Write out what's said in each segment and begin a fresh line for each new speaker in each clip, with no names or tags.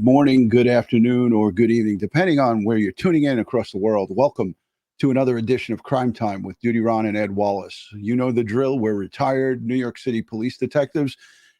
morning, good afternoon, or good evening, depending on where you're tuning in across the world. Welcome to another edition of Crime Time with DutyRon and Ed Wallace. You know the drill. We're retired New York City police detectives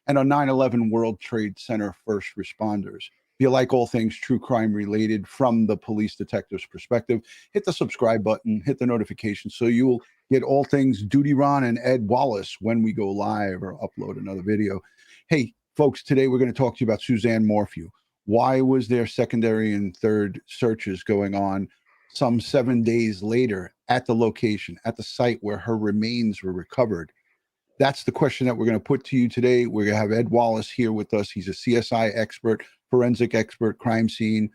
and on 9/11 World Trade Center first responders. If you like all things true crime related from the police detective's perspective, hit the subscribe button, hit the notification so you will get all things DutyRon and Ed Wallace when we go live or upload another video. Hey, folks, today we're going to talk to you about Suzanne Morphew. Why was there secondary and third searches going on some 7 days later at the location, at the site where her remains were recovered? That's the question that we're going to put to you today. We're going to have Ed Wallace here with us. He's a CSI expert, forensic expert, crime scene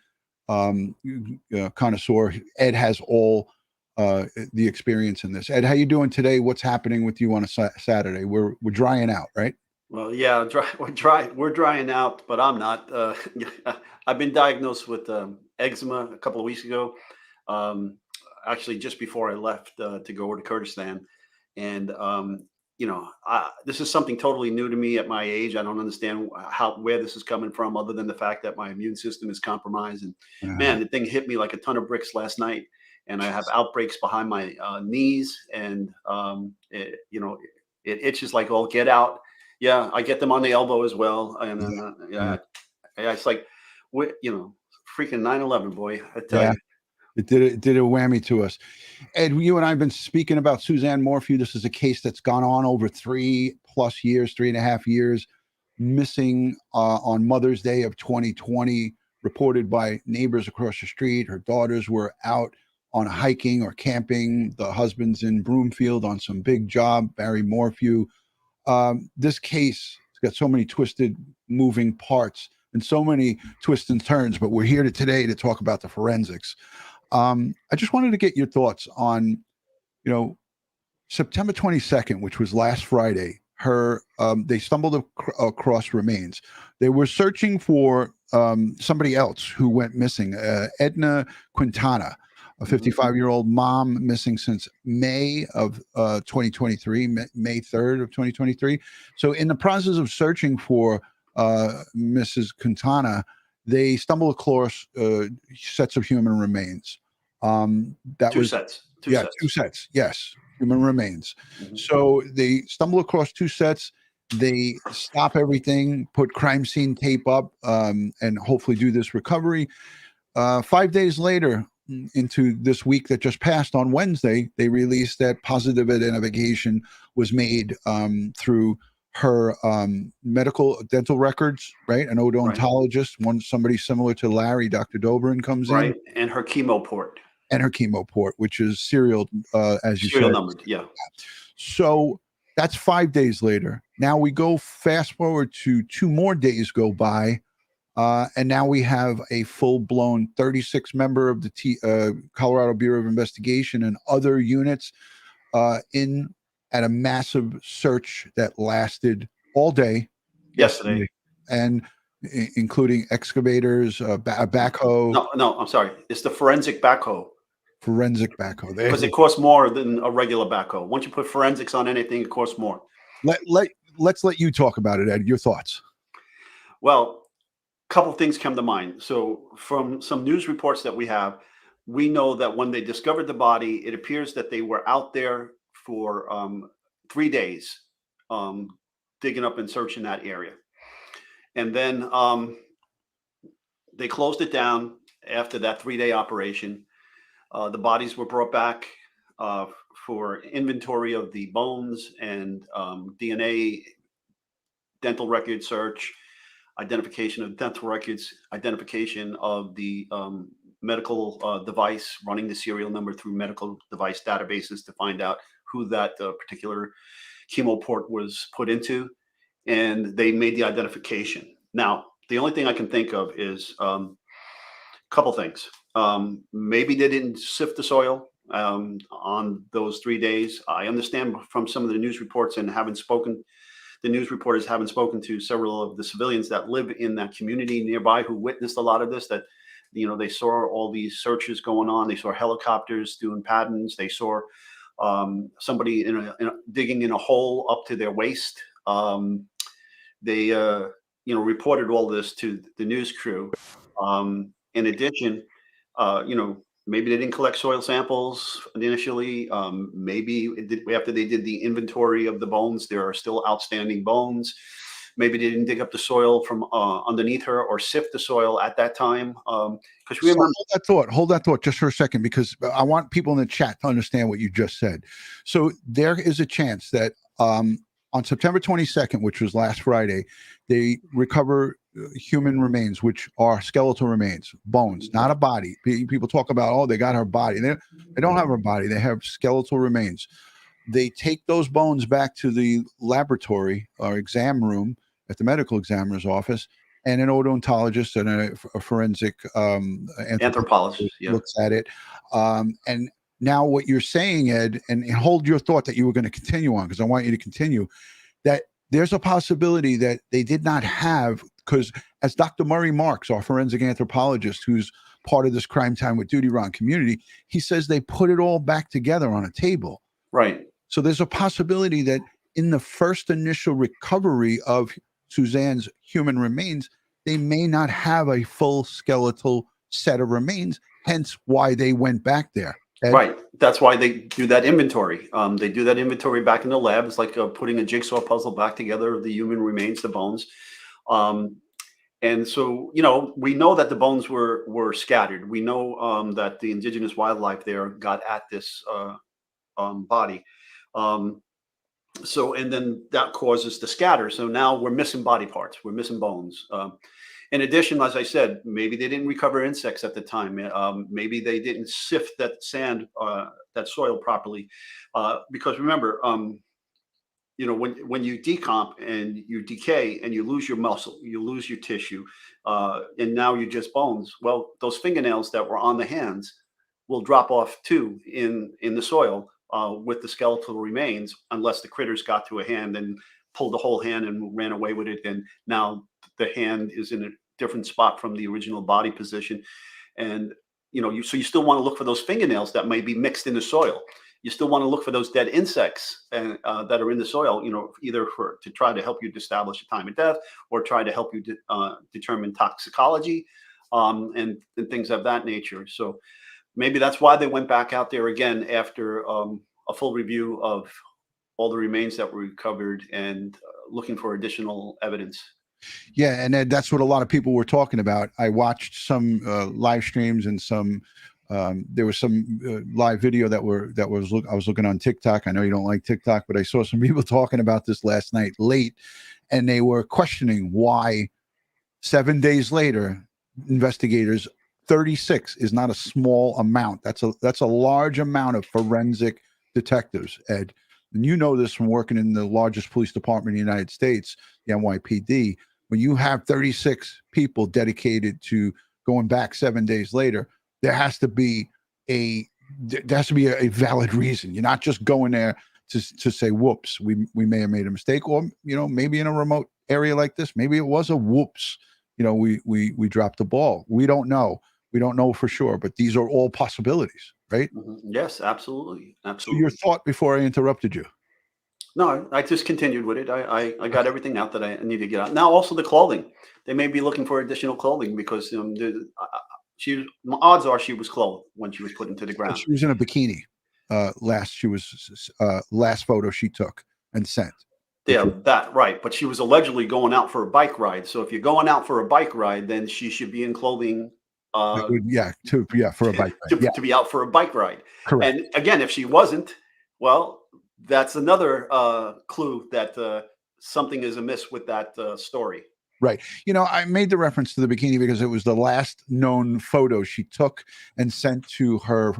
connoisseur. Ed has all the experience in this. Ed, how you doing today? What's happening with you on a Saturday? We're drying out, right?
Well, yeah, we're drying out, but I'm not. I've been diagnosed with eczema a couple of weeks ago. Actually, just before I left to go over to Kurdistan, and this is something totally new to me at my age. I don't understand where this is coming from, other than the fact that my immune system is compromised. And man, the thing hit me like a ton of bricks last night, and I have outbreaks behind my knees, and it itches like all get out. Yeah, I get them on the elbow as well, and then it's like, freaking 9/11, boy. I tell you.
It did a whammy to us. Ed, you and I have been speaking about Suzanne Morphew. This is a case that's gone on over 3+ years, 3.5 years, missing on Mother's Day of 2020, reported by neighbors across the street. Her daughters were out on hiking or camping. The husband's in Broomfield on some big job, Barry Morphew. This case has got so many twisted moving parts and so many twists and turns, but we're here today to talk about the forensics. I just wanted to get your thoughts on, September 22nd, which was last Friday. They stumbled across remains. They were searching for somebody else who went missing, Edna Quintana, a 55-year-old mom, missing since May of 2023, May 3rd of 2023. So in the process of searching for Mrs. Quintana, they stumbled across sets of human remains.
Two sets.
Yes, human remains. So they stumble across two sets. They stop everything, put crime scene tape up, and hopefully do this recovery. 5 days later, into this week that just passed, on Wednesday, they released that positive identification was made through her medical dental records, right? An odontologist, somebody similar to Larry, Dr. Dobrin comes in.
And her chemo port.
Which is serial, as you
serial
said.
Numbered, yeah.
So that's 5 days later. Now we go fast forward to 2 more days go by, and now we have a full-blown 36 member of the Colorado Bureau of Investigation and other units in at a massive search that lasted all day
yesterday,
and including excavators, a backhoe.
No, I'm sorry. It's the forensic backhoe.
Because
it costs more than a regular backhoe. Once you put forensics on anything, it costs more.
Let's let you talk about it, Ed. Your thoughts.
Well, a couple of things come to mind. So from some news reports that we have, we know that when they discovered the body, it appears that they were out there for 3 days digging up and searching that area. And then they closed it down after that 3-day operation. The bodies were brought back for inventory of the bones and DNA, dental record search, identification of dental records, identification of the medical device, running the serial number through medical device databases to find out who that particular chemo port was put into. And they made the identification. Now, the only thing I can think of is a couple things. Maybe they didn't sift the soil on those 3 days. I understand from some of the news reports and the news reporters haven't spoken to several of the civilians that live in that community nearby who witnessed a lot of this, that, they saw all these searches going on. They saw helicopters doing patterns. They saw somebody digging in a hole up to their waist. They reported all this to the news crew. In addition, maybe they didn't collect soil samples initially. Maybe after they did the inventory of the bones, there are still outstanding bones. Maybe they didn't dig up the soil from underneath her or sift the soil at that time. Because
So
remember,
hold that thought just for a second, because I want people in the chat to understand what you just said. So there is a chance that on September 22nd, which was last Friday, they recover human remains, which are skeletal remains, bones, not a body. People talk about, oh, they got her body. They don't have her body. They have skeletal remains. They take those bones back to the laboratory or exam room at the medical examiner's office, and an odontologist and a forensic
anthropologist, yeah.
looks at it. And now what you're saying, Ed, and hold your thought that you were going to continue on, because I want you to continue, that there's a possibility that they did not have, because as Dr. Murray Marks, our forensic anthropologist, who's part of this Crime Time with DutyRon community, he says they put it all back together on a table.
Right.
So there's a possibility that in the first initial recovery of Suzanne's human remains, they may not have a full skeletal set of remains, hence why they went back there. Ed?
Right. That's why they do that inventory. They do that inventory back in the lab. It's like putting a jigsaw puzzle back together of the human remains, the bones. And so, we know that the bones were scattered. We know that the indigenous wildlife there got at this body. And then that causes the scatter. So now we're missing body parts. We're missing bones. In addition, as I said, maybe they didn't recover insects at the time. Maybe they didn't sift that sand, that soil properly. Because remember, when you decomp and you decay and you lose your muscle, you lose your tissue, and now you're just bones. Well, those fingernails that were on the hands will drop off too in the soil with the skeletal remains, unless the critters got to a hand and pulled the whole hand and ran away with it. And now the hand is in a different spot from the original body position. And, so you still want to look for those fingernails that may be mixed in the soil. You still want to look for those dead insects and that are in the soil, either to try to help you establish a time of death or try to help you determine toxicology and things of that nature. So maybe that's why they went back out there again after a full review of all the remains that were recovered and looking for additional evidence.
Yeah, and Ed, that's what a lot of people were talking about. I watched some live streams and some. There was some live video I was looking on TikTok. I know you don't like TikTok, but I saw some people talking about this last night late, and they were questioning why 7 days later, investigators, 36 is not a small amount. That's a large amount of forensic detectives, Ed. And you know this from working in the largest police department in the United States, the NYPD. When you have 36 people dedicated to going back 7 days later, there has to be a valid reason. You're not just going there to say, whoops, we may have made a mistake, or maybe in a remote area like this, maybe it was a whoops. We dropped the ball. We don't know. We don't know for sure, but these are all possibilities, right?
Mm-hmm. Yes, absolutely.
So your thought before I interrupted you.
No, I just continued with it. I got everything out that I need to get out. Now, also the clothing. They may be looking for additional clothing because odds are she was clothed when she was put into the ground.
She was in a bikini. Last photo she took and sent.
Yeah, that right. But she was allegedly going out for a bike ride. So if you're going out for a bike ride, then she should be in clothing.
For a bike ride.
To be out for a bike ride.
Correct.
And again, if she wasn't, well, that's another clue that something is amiss with that story.
Right. I made the reference to the bikini because it was the last known photo she took and sent to her,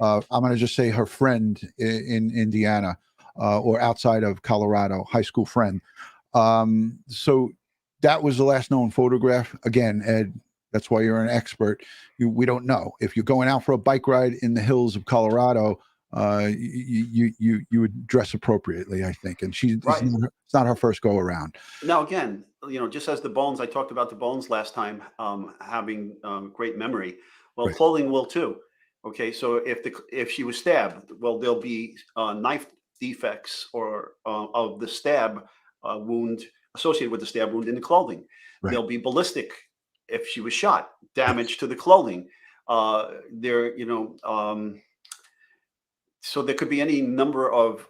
I'm going to just say her friend in Indiana or outside of Colorado, high school friend. So that was the last known photograph. Again, Ed, that's why you're an expert. We don't know. If you're going out for a bike ride in the hills of Colorado, you would dress appropriately, I think. And it's not her first go around.
Now, again, just as the bones, I talked about the bones last time having great memory. Well, right. Clothing will too. Okay, so if she was stabbed, well, there'll be knife defects or of the stab wound associated with the stab wound in the clothing.
Right.
There'll be ballistic if she was shot, damage to the clothing. So there could be any number of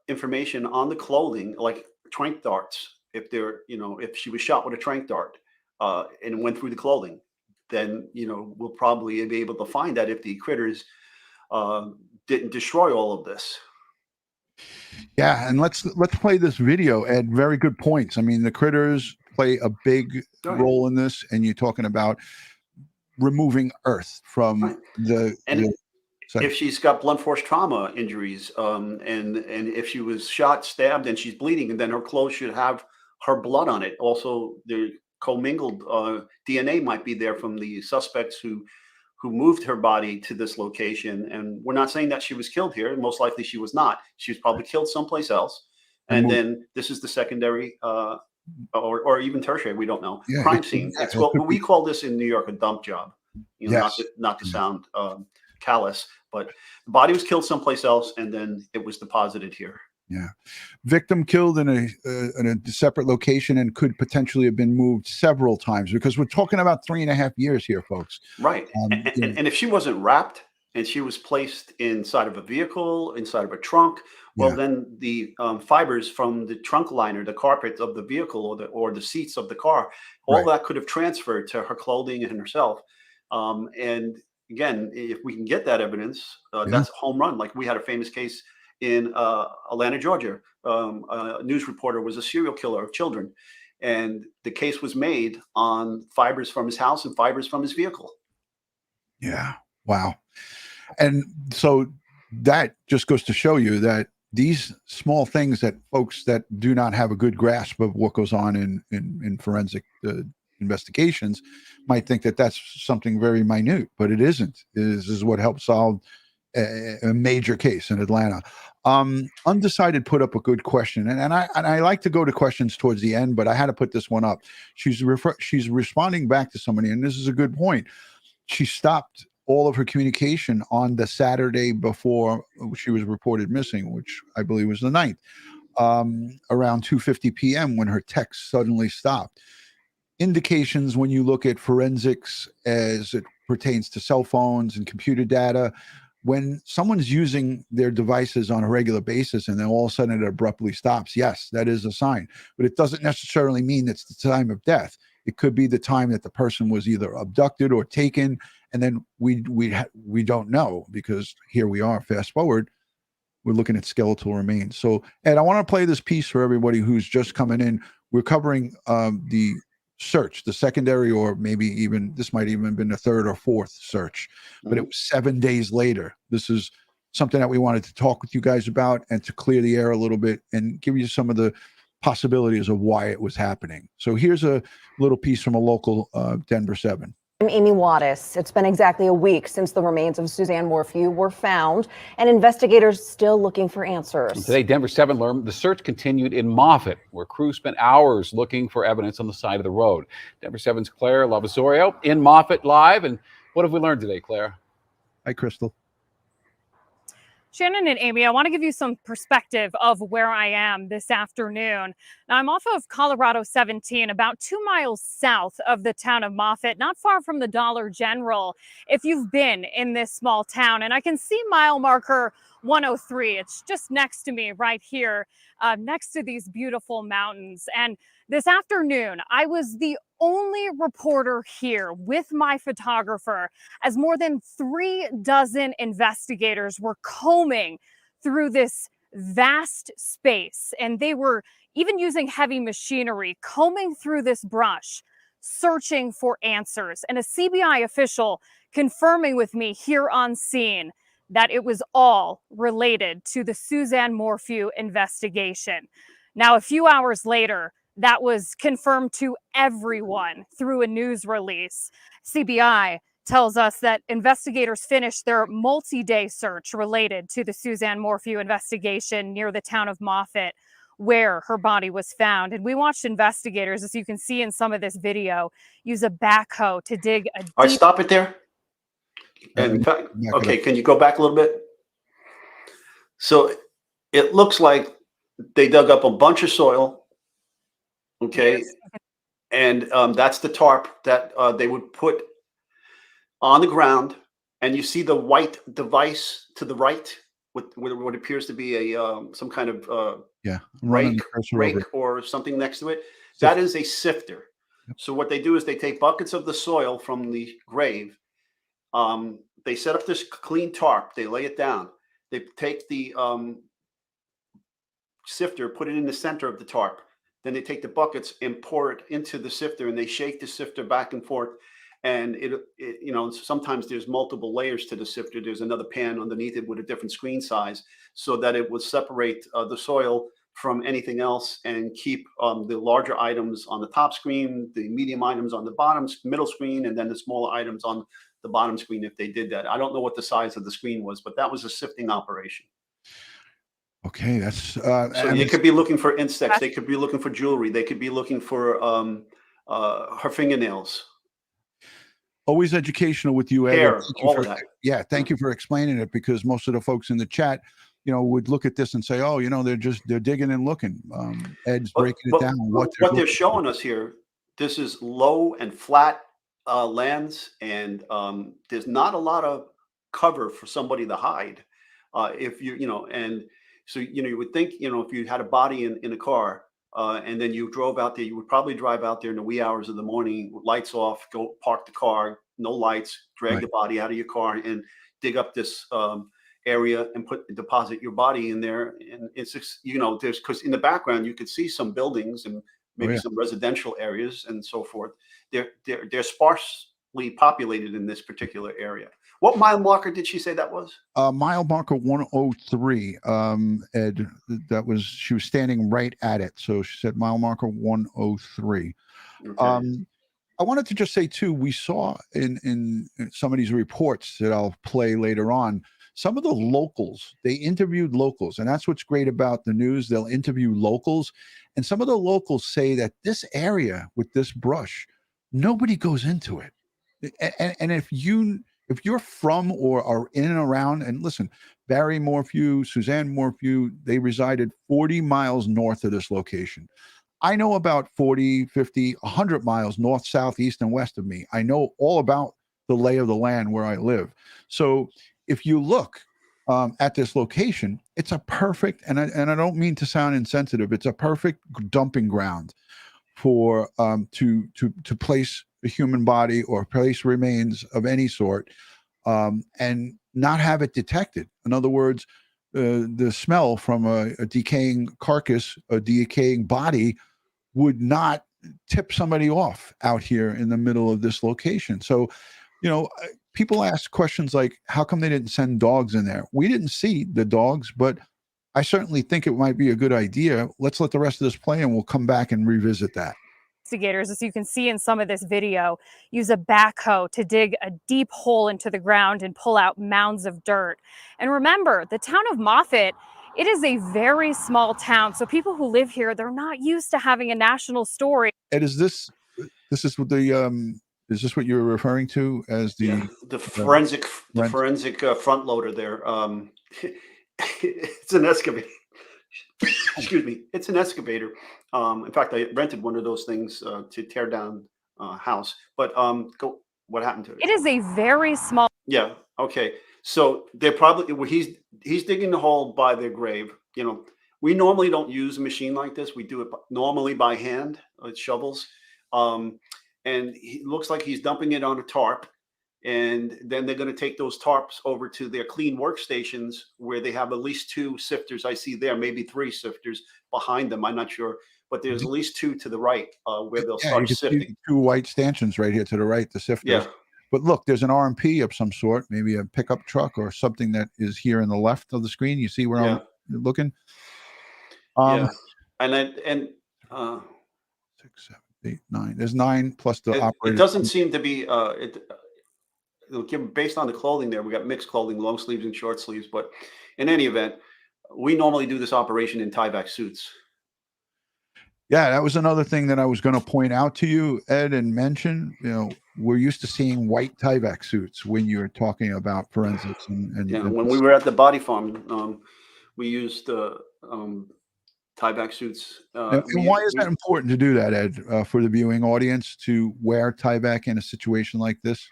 information on the clothing, like tranq darts. If she was shot with a tranq dart and went through the clothing, then we'll probably be able to find that if the critters didn't destroy all of this.
Yeah, and let's play this video, Ed. Very good points. I mean, the critters play a big role in this, and you're talking about removing earth from
if she's got blunt force trauma injuries, and if she was shot, stabbed, and she's bleeding, and then her clothes should have her blood on it. Also, the commingled DNA might be there from the suspects who moved her body to this location. And we're not saying that she was killed here. Most likely she was not. She was probably killed someplace else. And then this is the secondary or even tertiary, we don't know, crime scene. It's what we call this in New York a dump job. Not to sound callous, but the body was killed someplace else, and then it was deposited here.
Yeah, victim killed in a separate location and could potentially have been moved several times, because we're talking about 3.5 years here, folks.
Right, and if she wasn't wrapped and she was placed inside of a vehicle, inside of a trunk, well, then the fibers from the trunk liner, the carpet of the vehicle, or the seats of the car, all that could have transferred to her clothing and herself. And again, if we can get that evidence, that's a home run. Like we had a famous case in Atlanta, Georgia. A news reporter was a serial killer of children, and the case was made on fibers from his house and fibers from his vehicle.
Yeah. Wow. And so that just goes to show you that these small things that folks that do not have a good grasp of what goes on in forensic investigations might think that that's something very minute, but it isn't. This is what helped solve a major case in Atlanta. Undecided put up a good question, and I like to go to questions towards the end, but I had to put this one up. She's responding back to somebody, and this is a good point. She stopped all of her communication on the Saturday before she was reported missing, which I believe was the 9th, around 2:50 p.m. when her text suddenly stopped. Indications when you look at forensics as it pertains to cell phones and computer data, when someone's using their devices on a regular basis and then all of a sudden it abruptly stops, yes, that is a sign. But it doesn't necessarily mean it's the time of death. It could be the time that the person was either abducted or taken, and then we don't know, because here we are, fast forward, we're looking at skeletal remains. So, Ed, I want to play this piece for everybody who's just coming in. We're covering the search, the secondary, or maybe even this might even have been the third or fourth search, but it was 7 days later. This is something that we wanted to talk with you guys about and to clear the air a little bit and give you some of the possibilities of why it was happening. So here's a little piece from a local Denver 7.
I'm Amy Wattis. It's been exactly a week since the remains of Suzanne Morphew were found, and investigators still looking for answers.
And today, Denver 7 learned the search continued in Moffat, where crews spent hours looking for evidence on the side of the road. Denver 7's Claire Lavazorio in Moffat live. And what have we learned today, Claire?
Hi, Crystal.
Shannon and Amy, I want to give you some perspective of where I am this afternoon. Now, I'm off of Colorado 17, about 2 miles south of the town of Moffat, not far from the Dollar General, if you've been in this small town. And I can see mile marker 103. It's just next to me right here, next to these beautiful mountains. And this afternoon, I was the only reporter here with my photographer as more than 36 investigators were combing through this vast space. And they were even using heavy machinery, combing through this brush, searching for answers. And a CBI official confirming with me here on scene that it was all related to the Suzanne Morphew investigation. Now, a few hours later, that was confirmed to everyone through a news release. CBI tells us that investigators finished their multi-day search related to the Suzanne Morphew investigation near the town of Moffat, where her body was found. And we watched investigators, as you can see in some of this video, use a backhoe to dig a deep...
All right, stop it there. And okay, can you go back a little bit? So it looks like they dug up a bunch of soil Okay,
Yes.
and that's the tarp that they would put on the ground, and you see the white device to the right with what appears to be a some kind of
Yeah, I'm running the cursor over.
rake or something next to it.
Sift.
That is a sifter.
Yep.
So what they do is they take buckets of the soil from the grave. They set up this clean tarp. They lay it down. They take the sifter, put it in the center of the tarp. Then they take the buckets and pour it into the sifter, and they shake the sifter back and forth. And you know, sometimes there's multiple layers to the sifter. There's another pan underneath it with a different screen size, so that it will separate the soil from anything else and keep the larger items on the top screen, the medium items on the middle screen, and then the smaller items on the bottom screen if they did that. I don't know what the size of the screen was, but that was a sifting operation.
Okay, that's
So
and
they
it's
could be looking for insects. They could be looking for jewelry. They could be looking for her fingernails,
always educational with you, Ed. and
hair,
thank you
all
for,
of that.
yeah, thank you for explaining it, because most of the folks in the chat, you know, would look at this and say, oh, you know, they're digging and looking. Ed's
But,
breaking it
but
down.
what they're showing us here, this is low and flat lands, and there's not a lot of cover for somebody to hide. If you know, and so you know, you would think, you know, if you had a body in a car and then you drove out there, you would probably drive out there in the wee hours of the morning, with lights off, go park the car, no lights, drag
Right.
the body out of your car, and dig up this area and deposit your body in there. And it's just, you know, there's, because in the background you could see some buildings and maybe
yeah.
some residential areas and so forth. They're sparsely populated in this particular area. What mile marker did she say that was?
Mile marker 103, Ed, she was standing right at it. So she said mile marker 103.
Okay.
I wanted to just say too, we saw in some of these reports that I'll play later on, some of the locals, they interviewed locals, and that's what's great about the news. They'll interview locals, and some of the locals say that this area with this brush, nobody goes into it. And if you're from or are in and around, and listen, Barry Morphew, Suzanne Morphew, they resided 40 miles north of this location. I know about 40, 50, 100 miles north, south, east, and west of me. I know all about the lay of the land where I live. So if you look at this location, it's a perfect, and I don't mean to sound insensitive, it's a perfect dumping ground for to place a human body or place remains of any sort, and not have it detected. In other words, the smell from a decaying carcass, a decaying body, would not tip somebody off out here in the middle of this location. So, you know, people ask questions like, how come they didn't send dogs in there? We didn't see the dogs, but I certainly think it might be a good idea. Let's let the rest of this play and we'll come back and revisit that.
Investigators, as you can see in some of this video, use a backhoe to dig a deep hole into the ground and pull out mounds of dirt. And remember, the town of Moffat, it is a very small town, so people who live here, they're not used to having a national story.
Ed, is this what is this what you're referring to as the
the forensic front loader there? It's an excavator. Excuse me, it's an excavator. In fact, I rented one of those things to tear down house. But what happened to it?
It is a very small.
Yeah. Okay. So they're probably he's digging the hole by their grave. You know, we normally don't use a machine like this. We do it normally by hand with shovels. And he looks like he's dumping it on a tarp. And then they're going to take those tarps over to their clean workstations where they have at least 2 sifters. I see there, maybe 3 sifters behind them. I'm not sure, but there's at least 2 to the right where they'll start sifting.
2 white stanchions right here to the right, the sifters.
Yeah.
But look, there's an RMP of some sort, maybe a pickup truck or something that is here in the left of the screen. You see where I'm looking?
Yeah. And
6, 7, 8, 9. There's 9 plus the operator.
It doesn't seem to be based on the clothing there. We got mixed clothing, long sleeves and short sleeves. But in any event, we normally do this operation in tie-back suits.
Yeah, that was another thing that I was going to point out to you, Ed, and mention. You know, we're used to seeing white tie-back suits when you're talking about forensics. And
when we were at the body farm, we used tieback suits.
And why is that important to do that, Ed, for the viewing audience to wear tieback in a situation like this?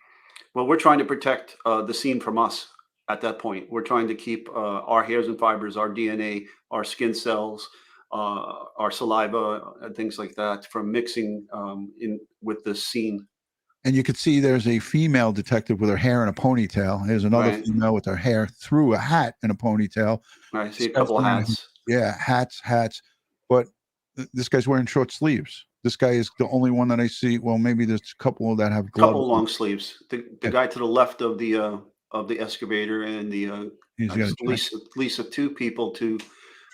Well, we're trying to protect the scene from us at that point. We're trying to keep our hairs and fibers, our DNA, our skin cells, our saliva, and things like that from mixing in with the scene.
And you could see there's a female detective with her hair in a ponytail. There's another
Right.
female with her hair through a hat in a ponytail.
I see a couple of hats.
Yeah, hats. But this guy's wearing short sleeves. This guy is the only one that I see. Well, maybe there's a couple that have gloves.
Couple long sleeves. The guy to the left of the excavator and the
He's got
at least of two people to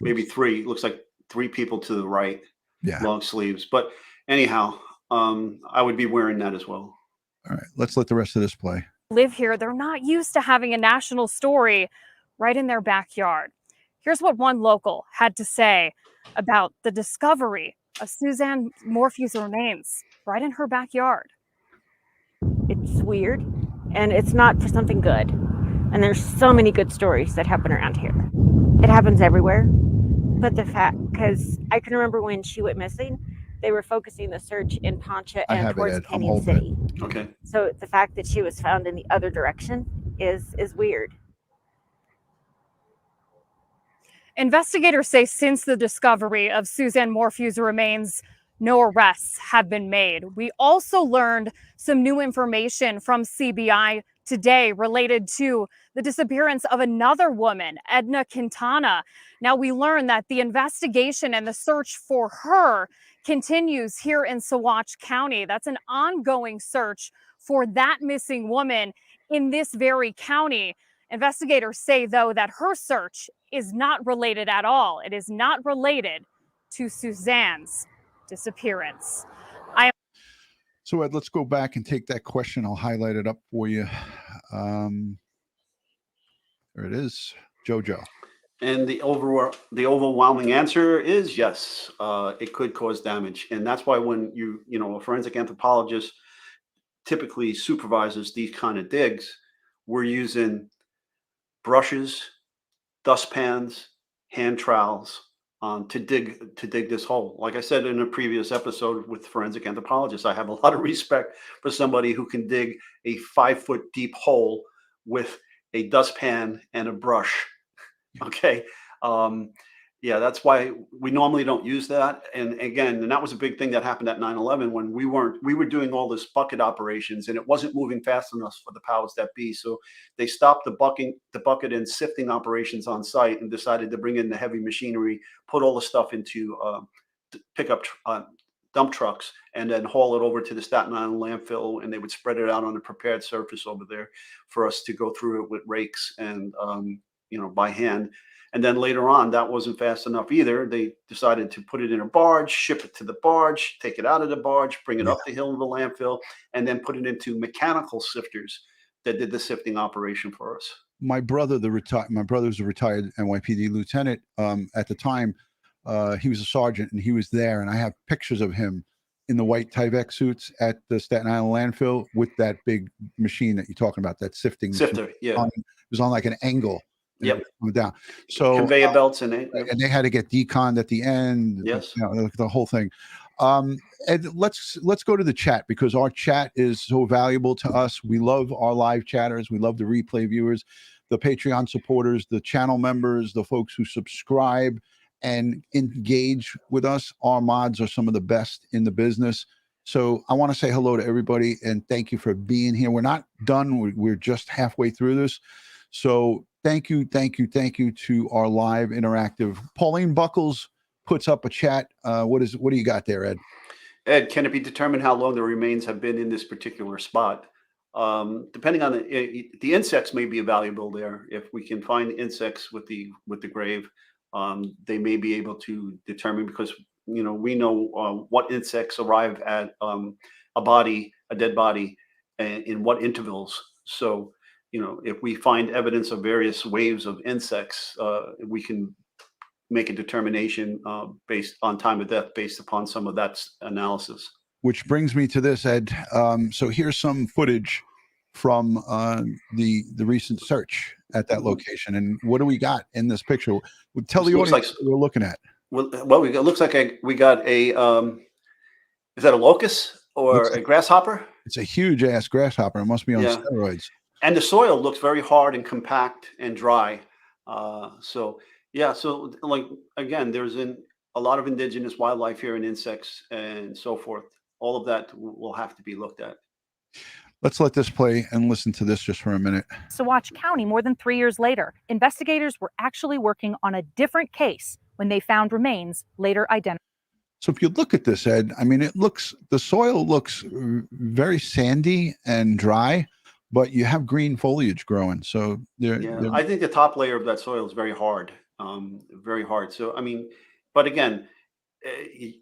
maybe three. Looks like three people to the right.
Yeah.
Long sleeves. But anyhow, I would be wearing that as well.
All right, let's let the rest of this play.
Live here, they're not used to having a national story right in their backyard. Here's what one local had to say about the discovery of Suzanne Morphew's remains right in her backyard.
It's weird, and it's not for something good. And there's so many good stories that happen around here. It happens everywhere. But the fact, because I can remember when she went missing, they were focusing the search in Poncha and towards Canyon City.
Okay.
So the fact that she was found in the other direction is weird.
Investigators say since the discovery of Suzanne Morphew's remains, no arrests have been made. We also learned some new information from CBI today related to the disappearance of another woman, Edna Quintana. Now, we learned that the investigation and the search for her continues here in Saguache County. That's an ongoing search for that missing woman in this very county. Investigators say, though, that her search is not related at all. It is not related to Suzanne's disappearance.
So, Ed, let's go back and take that question. I'll highlight it up for you. There it is, JoJo.
And the overwhelming answer is yes. It could cause damage, and that's why when a forensic anthropologist typically supervises these kind of digs, we're using brushes, dustpans, hand trowels to dig this hole. Like I said in a previous episode with forensic anthropologists, I have a lot of respect for somebody who can dig a 5-foot deep hole with a dustpan and a brush. Okay. Yeah, that's why we normally don't use that. And again, and that was a big thing that happened at 9/11 when we were doing all this bucket operations and it wasn't moving fast enough for the powers that be. So they stopped the bucket and sifting operations on site and decided to bring in the heavy machinery, put all the stuff into pickup dump trucks, and then haul it over to the Staten Island landfill. And they would spread it out on a prepared surface over there for us to go through it with rakes and by hand. And then later on, that wasn't fast enough either. They decided to put it in a barge, ship it to the barge, take it out of the barge, bring it up the hill of the landfill, and then put it into mechanical sifters that did the sifting operation for us.
My brother was a retired NYPD lieutenant. At the time, he was a sergeant, and he was there. And I have pictures of him in the white Tyvek suits at the Staten Island landfill with that big machine that you're talking about, that sifting
Sifter.
machine.
Yeah.
It was on like an angle.
Yep.
Down. So
conveyor belts and
they had to get deconned at the end.
Yes.
The whole thing. And let's go to the chat, because our chat is so valuable to us. We love our live chatters. We love the replay viewers, the Patreon supporters, the channel members, the folks who subscribe and engage with us. Our mods are some of the best in the business. So I want to say hello to everybody and thank you for being here. We're not done. We're just halfway through this. So thank you to our live interactive. Pauline Buckles puts up a chat. What do you got there, Ed?
Ed, can it be determined how long the remains have been in this particular spot? Depending on the insects may be valuable there. If we can find insects with the grave, they may be able to determine, because we know what insects arrive at a dead body, and in what intervals. So if we find evidence of various waves of insects, we can make a determination based on time of death based upon some of that analysis. Which brings me to this, Ed. So here's some footage from the recent search at that location. And what do we got in this picture? Tell the audience what we're looking at. Well, it looks like we got a is that a locust or
Looks
a
like
grasshopper?
it's a huge ass grasshopper. It must be on
Yeah.
steroids.
And the soil looks very hard and compact and dry. So yeah, so like again, a lot of indigenous wildlife here and insects and so forth. All of that will have to be looked at.
Let's let this play and listen to this just for a minute.
Saguache County more than 3 years later. Investigators were actually working on a different case when they found remains later identified.
So if you look at this, Ed, I mean, the soil looks very sandy and dry, but you have green foliage growing. So
Yeah, I think the top layer of that soil is very hard. So I mean, but again,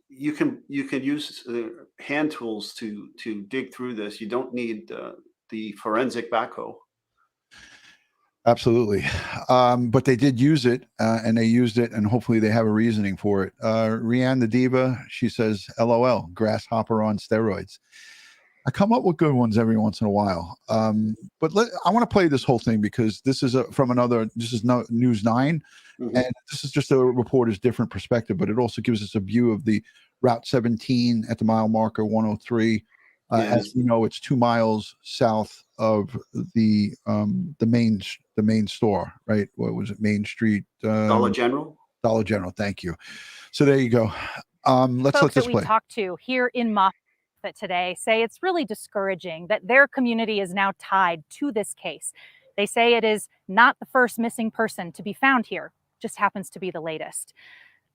you can use hand tools to dig through this. You don't need the forensic backhoe.
absolutely. But they did use it, and they used it, and hopefully they have a reasoning for it. Rianne the Diva, she says, LOL, grasshopper on steroids. I come up with good ones every once in a while. But I want to play this whole thing because this is this is News 9.
Mhm.
And this is just a reporter's different perspective, but it also gives us a view of the Route 17 at the mile marker 103. As
Yes.
we know, it's 2 miles south of the main store, right? What was it? Main Street,
Dollar General.
Dollar General. Thank you. So there you go. Let's let
Folks
this
that we
play.
talked to here in Moffat today say it's really discouraging that their community is now tied to this case. They say it is not the first missing person to be found here, just happens to be the latest.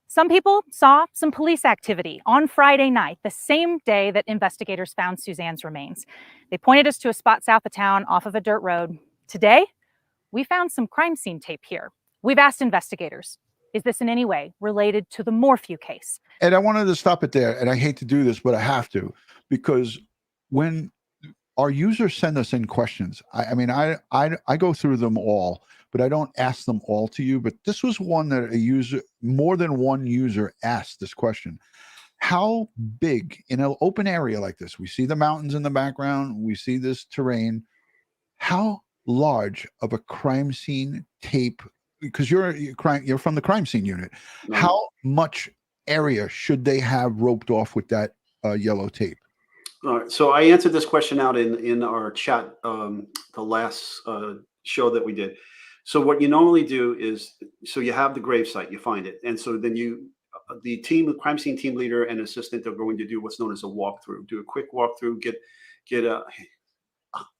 Some people saw some police activity on Friday night, the same day that investigators found Suzanne's remains. They pointed us to a spot south of town off of a dirt road. Today, we found some crime scene tape here. We've asked investigators, is this in any way related to the Morphew case?
And I wanted to stop it there. And I hate to do this, but I have to, because when our users send us in questions, I mean, I go through them all, but I don't ask them all to you. But this was one that more than one user asked this question. How big in an open area like this? We see the mountains in the background. We see this terrain. How large of a crime scene tape? Because you're from the crime scene unit.
Mhm.
How much area should they have roped off with that yellow tape?
All right. So I answered this question out in our chat, the last show that we did. So what you normally do is, so you have the grave site, you find it, and so then the crime scene team leader and assistant are going to do what's known as a walkthrough. Do a quick walkthrough, get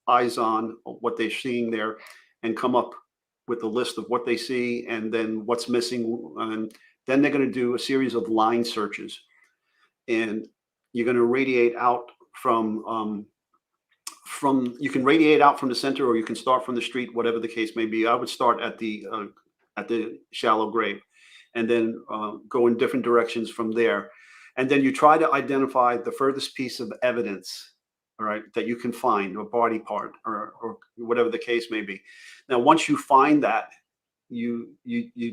eyes on what they're seeing there, and come up with a list of what they see and then what's missing. And then they're going to do a series of line searches, and you're going to radiate out from you can radiate out from the center, or you can start from the street, whatever the case may be. I would start at the shallow grave, and then go in different directions from there, and then you try to identify the furthest piece of evidence, all right, that you can find, a body part or whatever the case may be. Now, once you find that, you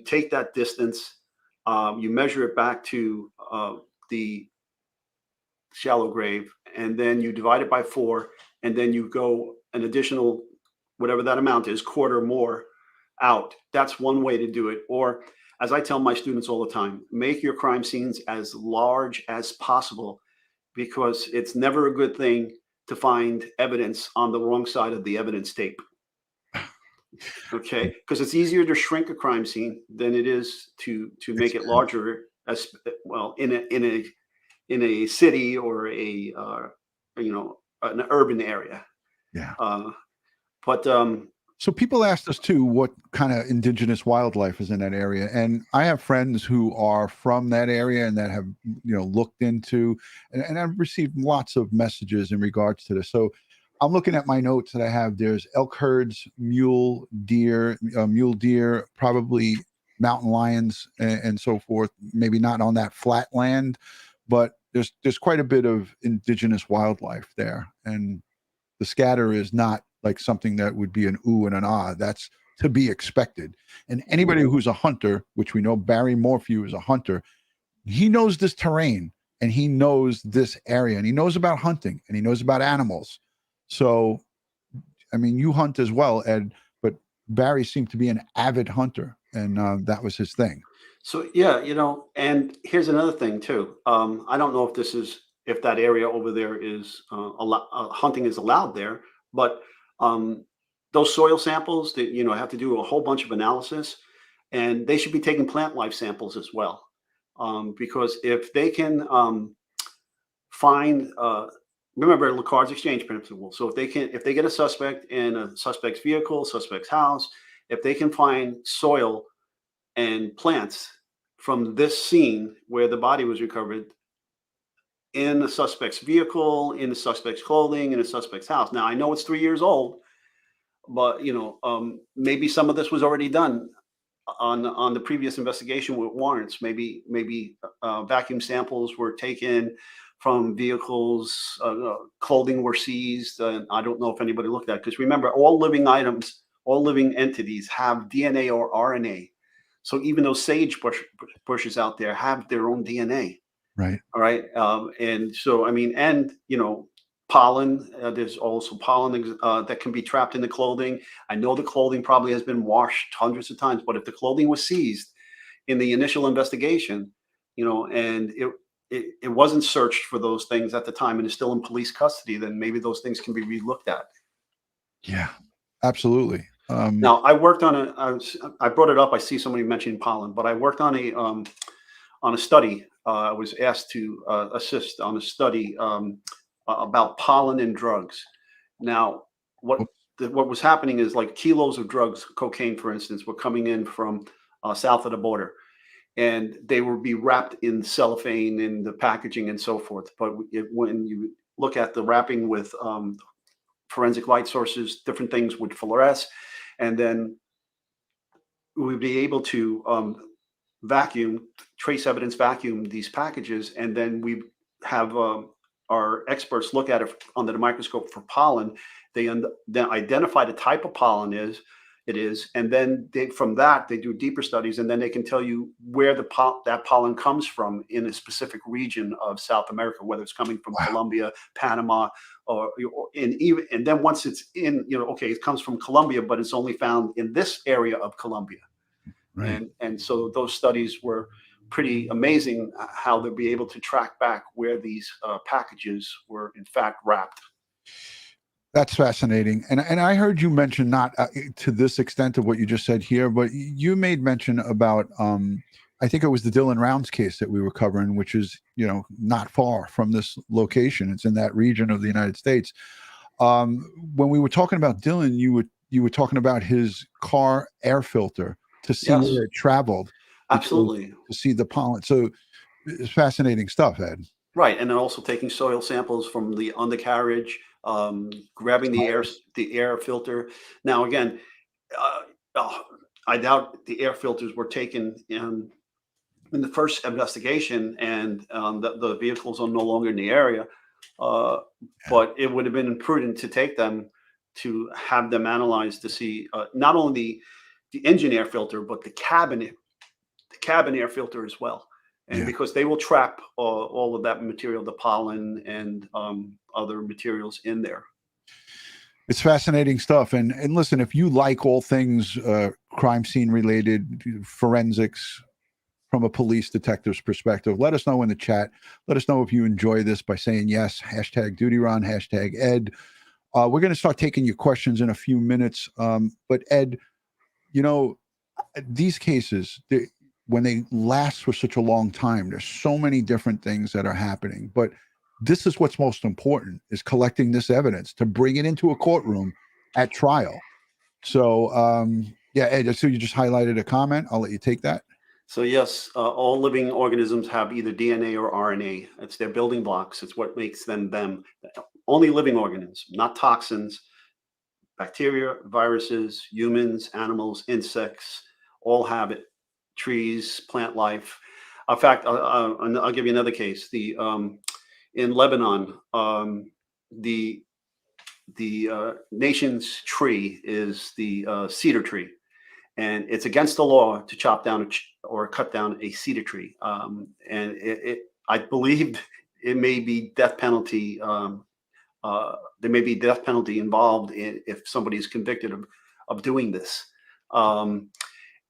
take that distance, you measure it back to the shallow grave, and then you divide it by 4, and then you go an additional, whatever that amount is, quarter more out. That's one way to do it. Or, as I tell my students all the time, make your crime scenes as large as possible, because it's never a good thing to find evidence on the wrong side of the evidence tape. Okay, because it's easier to shrink a crime scene than it is to make it larger, as well, in a city or an urban area.
Yeah.
So
people asked us too, what kind of indigenous wildlife is in that area, and I have friends who are from that area and that have looked into, and I've received lots of messages in regards to this. So I'm looking at my notes that I have. There's elk herds, mule deer, probably mountain lions, and so forth. Maybe not on that flat land, but there's quite a bit of indigenous wildlife there, and the scatter is not like something that would be an ooh and an ah. That's to be expected. And anybody who's a hunter, which we know Barry Morphew is a hunter, he knows this terrain and he knows this area, and he knows about hunting and he knows about animals. So, I mean, you hunt as well, Ed, but Barry seemed to be an avid hunter. and that was his thing.
So yeah, and here's another thing too. I don't know if that area over there is hunting is allowed there, but those soil samples that have to do a whole bunch of analysis, and they should be taking plant life samples as well, because if they can find remember Lacard's exchange principle. So if they get a suspect in a suspect's vehicle, suspect's house, if they can find soil and plants from this scene where the body was recovered in the suspect's vehicle, in the suspect's clothing, in the suspect's house. Now I know it's 3 years old, but maybe some of this was already done on the previous investigation with warrants. Maybe vacuum samples were taken from vehicles, clothing were seized. I don't know if anybody looked at it, because remember, all living items, all living entities have DNA or RNA. So even those sage bushes out there have their own DNA.
Right.
All right. And so, I mean, pollen, there's also pollen that can be trapped in the clothing. I know the clothing probably has been washed hundreds of times, but if the clothing was seized in the initial investigation, and it wasn't searched for those things at the time and is still in police custody, then maybe those things can be relooked at.
Yeah, absolutely.
Now, I worked on I brought it up. I see somebody mentioning pollen, but I worked on a study. I was asked to assist on a study about pollen and drugs. Now, what was happening is, like, kilos of drugs, cocaine, for instance, were coming in from south of the border, and they would be wrapped in cellophane in the packaging and so forth. But when you look at the wrapping with forensic light sources, different things would fluoresce, and then we'd be able to trace evidence vacuum these packages, and then we have our experts look at it under the microscope for pollen. They then identify the type of pollen it is, and then from that they do deeper studies, and then they can tell you where that pollen comes from in a specific region of South America, whether it's coming from Colombia, Panama, and then once it's in, okay, it comes from Colombia, but it's only found in this area of Colombia.
Right.
And so those studies were pretty amazing, how they'll be able to track back where these packages were in fact wrapped.
That's fascinating. And I heard you mention, not to this extent of what you just said here, but you made mention about, I think it was the Dylan Rounds case that we were covering, which is, not far from this location. It's in that region of the United States. When we were talking about Dylan, you were talking about his car air filter to see where it traveled.
Absolutely.
To see the pollen. So it's fascinating stuff, Ed.
Right. And then also taking soil samples from the undercarriage, grabbing the air filter. Now, again, I doubt the air filters were taken in the first investigation, and the vehicles are no longer in the area. But it would have been prudent to take them, to have them analyzed to see not only the engine air filter, but the cabin air filter as well. And because they will trap all of that material, the pollen and other materials in there.
It's fascinating stuff. And listen, if you like all things crime scene related, forensics from a police detective's perspective, let us know in the chat. Let us know if you enjoy this by saying yes, #DutyRon, #Ed. We're going to start taking your questions in a few minutes. But Ed, these cases, when they last for such a long time, there's so many different things that are happening. But this is what's most important, is collecting this evidence to bring it into a courtroom at trial. So, Ed, so you just highlighted a comment. I'll let you take that.
So yes, all living organisms have either DNA or RNA. It's their building blocks. It's what makes them them. Only living organisms, not toxins. Bacteria, viruses, humans, animals, insects, all have it. Trees, plant life. In fact, I'll give you another case. In Lebanon, the nation's tree is the cedar tree, and it's against the law to chop down or cut down a cedar tree. And I believe it may be death penalty. There may be death penalty involved if somebody is convicted of doing this.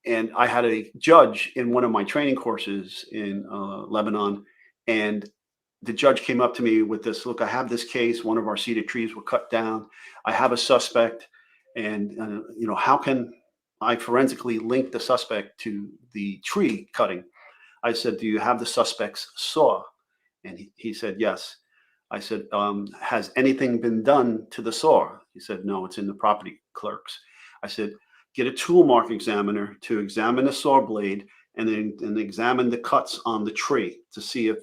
and I had a judge in one of my training courses in Lebanon, and the judge came up to me with this, look, I have this case. One of our cedar trees were cut down. I have a suspect, and you know, how can I forensically link the suspect to the tree cutting? I said, do you have the suspect's saw? And he said, yes. I said, has anything been done to the saw? He said, no, it's in the property clerks. I said, get a tool mark examiner to examine the saw blade and then examine the cuts on the tree to see if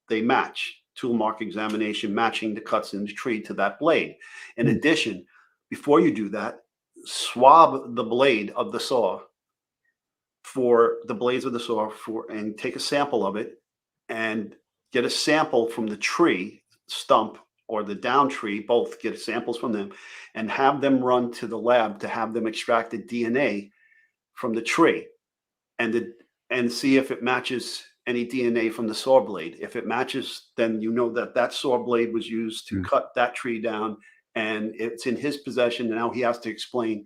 they match. Tool mark examination matching the cuts in the tree to that blade. In addition, before you do that, swab the blade of the saw for the blades of the saw and take a sample of it and get a sample from the tree stump or the down tree, both get samples from them and have them run to the lab to have them extract the DNA from the tree and see if it matches any DNA from the saw blade. If it matches, then you know that that saw blade was used to cut that tree down and it's in his possession. And now he has to explain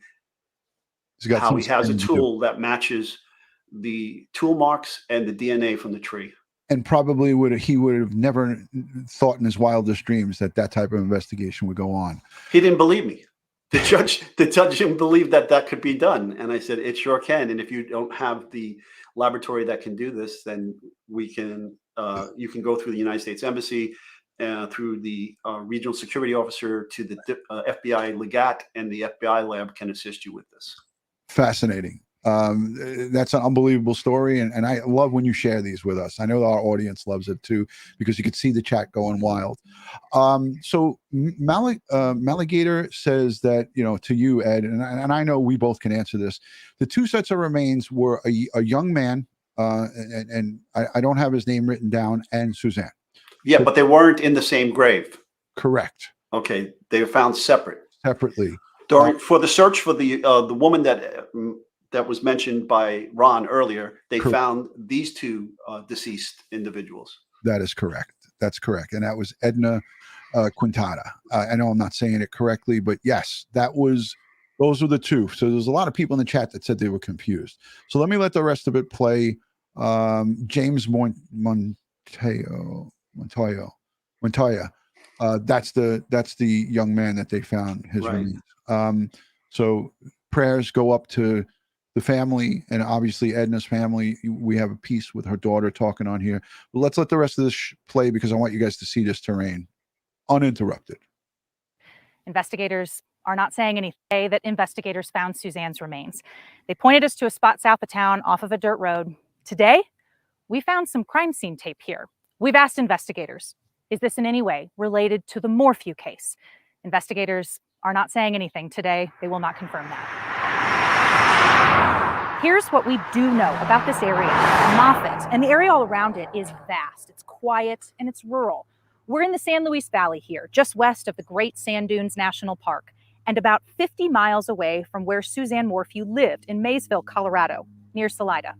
how he has a tool that matches the tool marks and the DNA from the tree.
And probably he would have never thought in his wildest dreams that that type of investigation would go on.
He didn't believe me. The judge didn't believe that that could be done. And I said, it sure can. And if you don't have the laboratory that can do this, then we can, you can go through the United States Embassy, through the regional security officer to the FBI legat, and the FBI lab can assist you with this.
Fascinating. That's an unbelievable story. And I love when you share these with us. I know our audience loves it too, because you could see the chat going wild. So Maligator says that, you know, to you, Ed, and I know we both can answer this. The two sets of remains were a young man, and I don't have his name written down, and Suzanne.
Yeah, but they weren't in the same grave.
Correct.
Okay. They were found separately. For the search for the woman that was mentioned by Ron earlier, they found these two deceased individuals.
That is correct. That's correct. And that was Edna Quintada. I know I'm not saying it correctly, but yes, those were the two. So there's a lot of people in the chat that said they were confused. So let me let the rest of it play. James Montoya. That's the young man that they found his remains. So prayers go up to the family, and obviously Edna's family. We have a piece with her daughter talking on here. But let's let the rest of this play, because I want you guys to see this terrain uninterrupted.
Investigators are not saying anything that investigators found Suzanne's remains. They pointed us to a spot south of town off of a dirt road. Today, we found some crime scene tape here. We've asked investigators, is this in any way related to the Morphew case? Investigators are not saying anything today. They will not confirm that. Here's what we do know about this area, Moffat, and the area all around it is vast. It's quiet and it's rural. We're in the San Luis Valley here, just west of the Great Sand Dunes National Park, and about 50 miles away from where Suzanne Morphew lived in Maysville, Colorado, near Salida.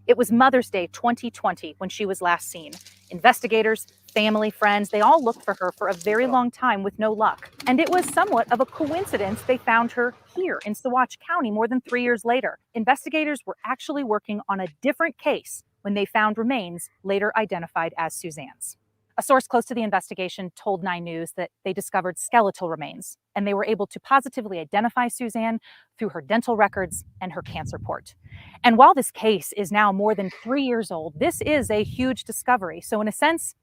It was Mother's Day 2020 when she was last seen. Investigators, family, friends, they all looked for her for a very long time with no luck. And it was somewhat of a coincidence they found her here in Saguache County more than 3 years later. Investigators were actually working on a different case when they found remains later identified as Suzanne's. A source close to the investigation told 9 News that they discovered skeletal remains, and they were able to positively identify Suzanne through her dental records and her cancer report. And while this case is now more than 3 years old, this is a huge discovery. So in a sense,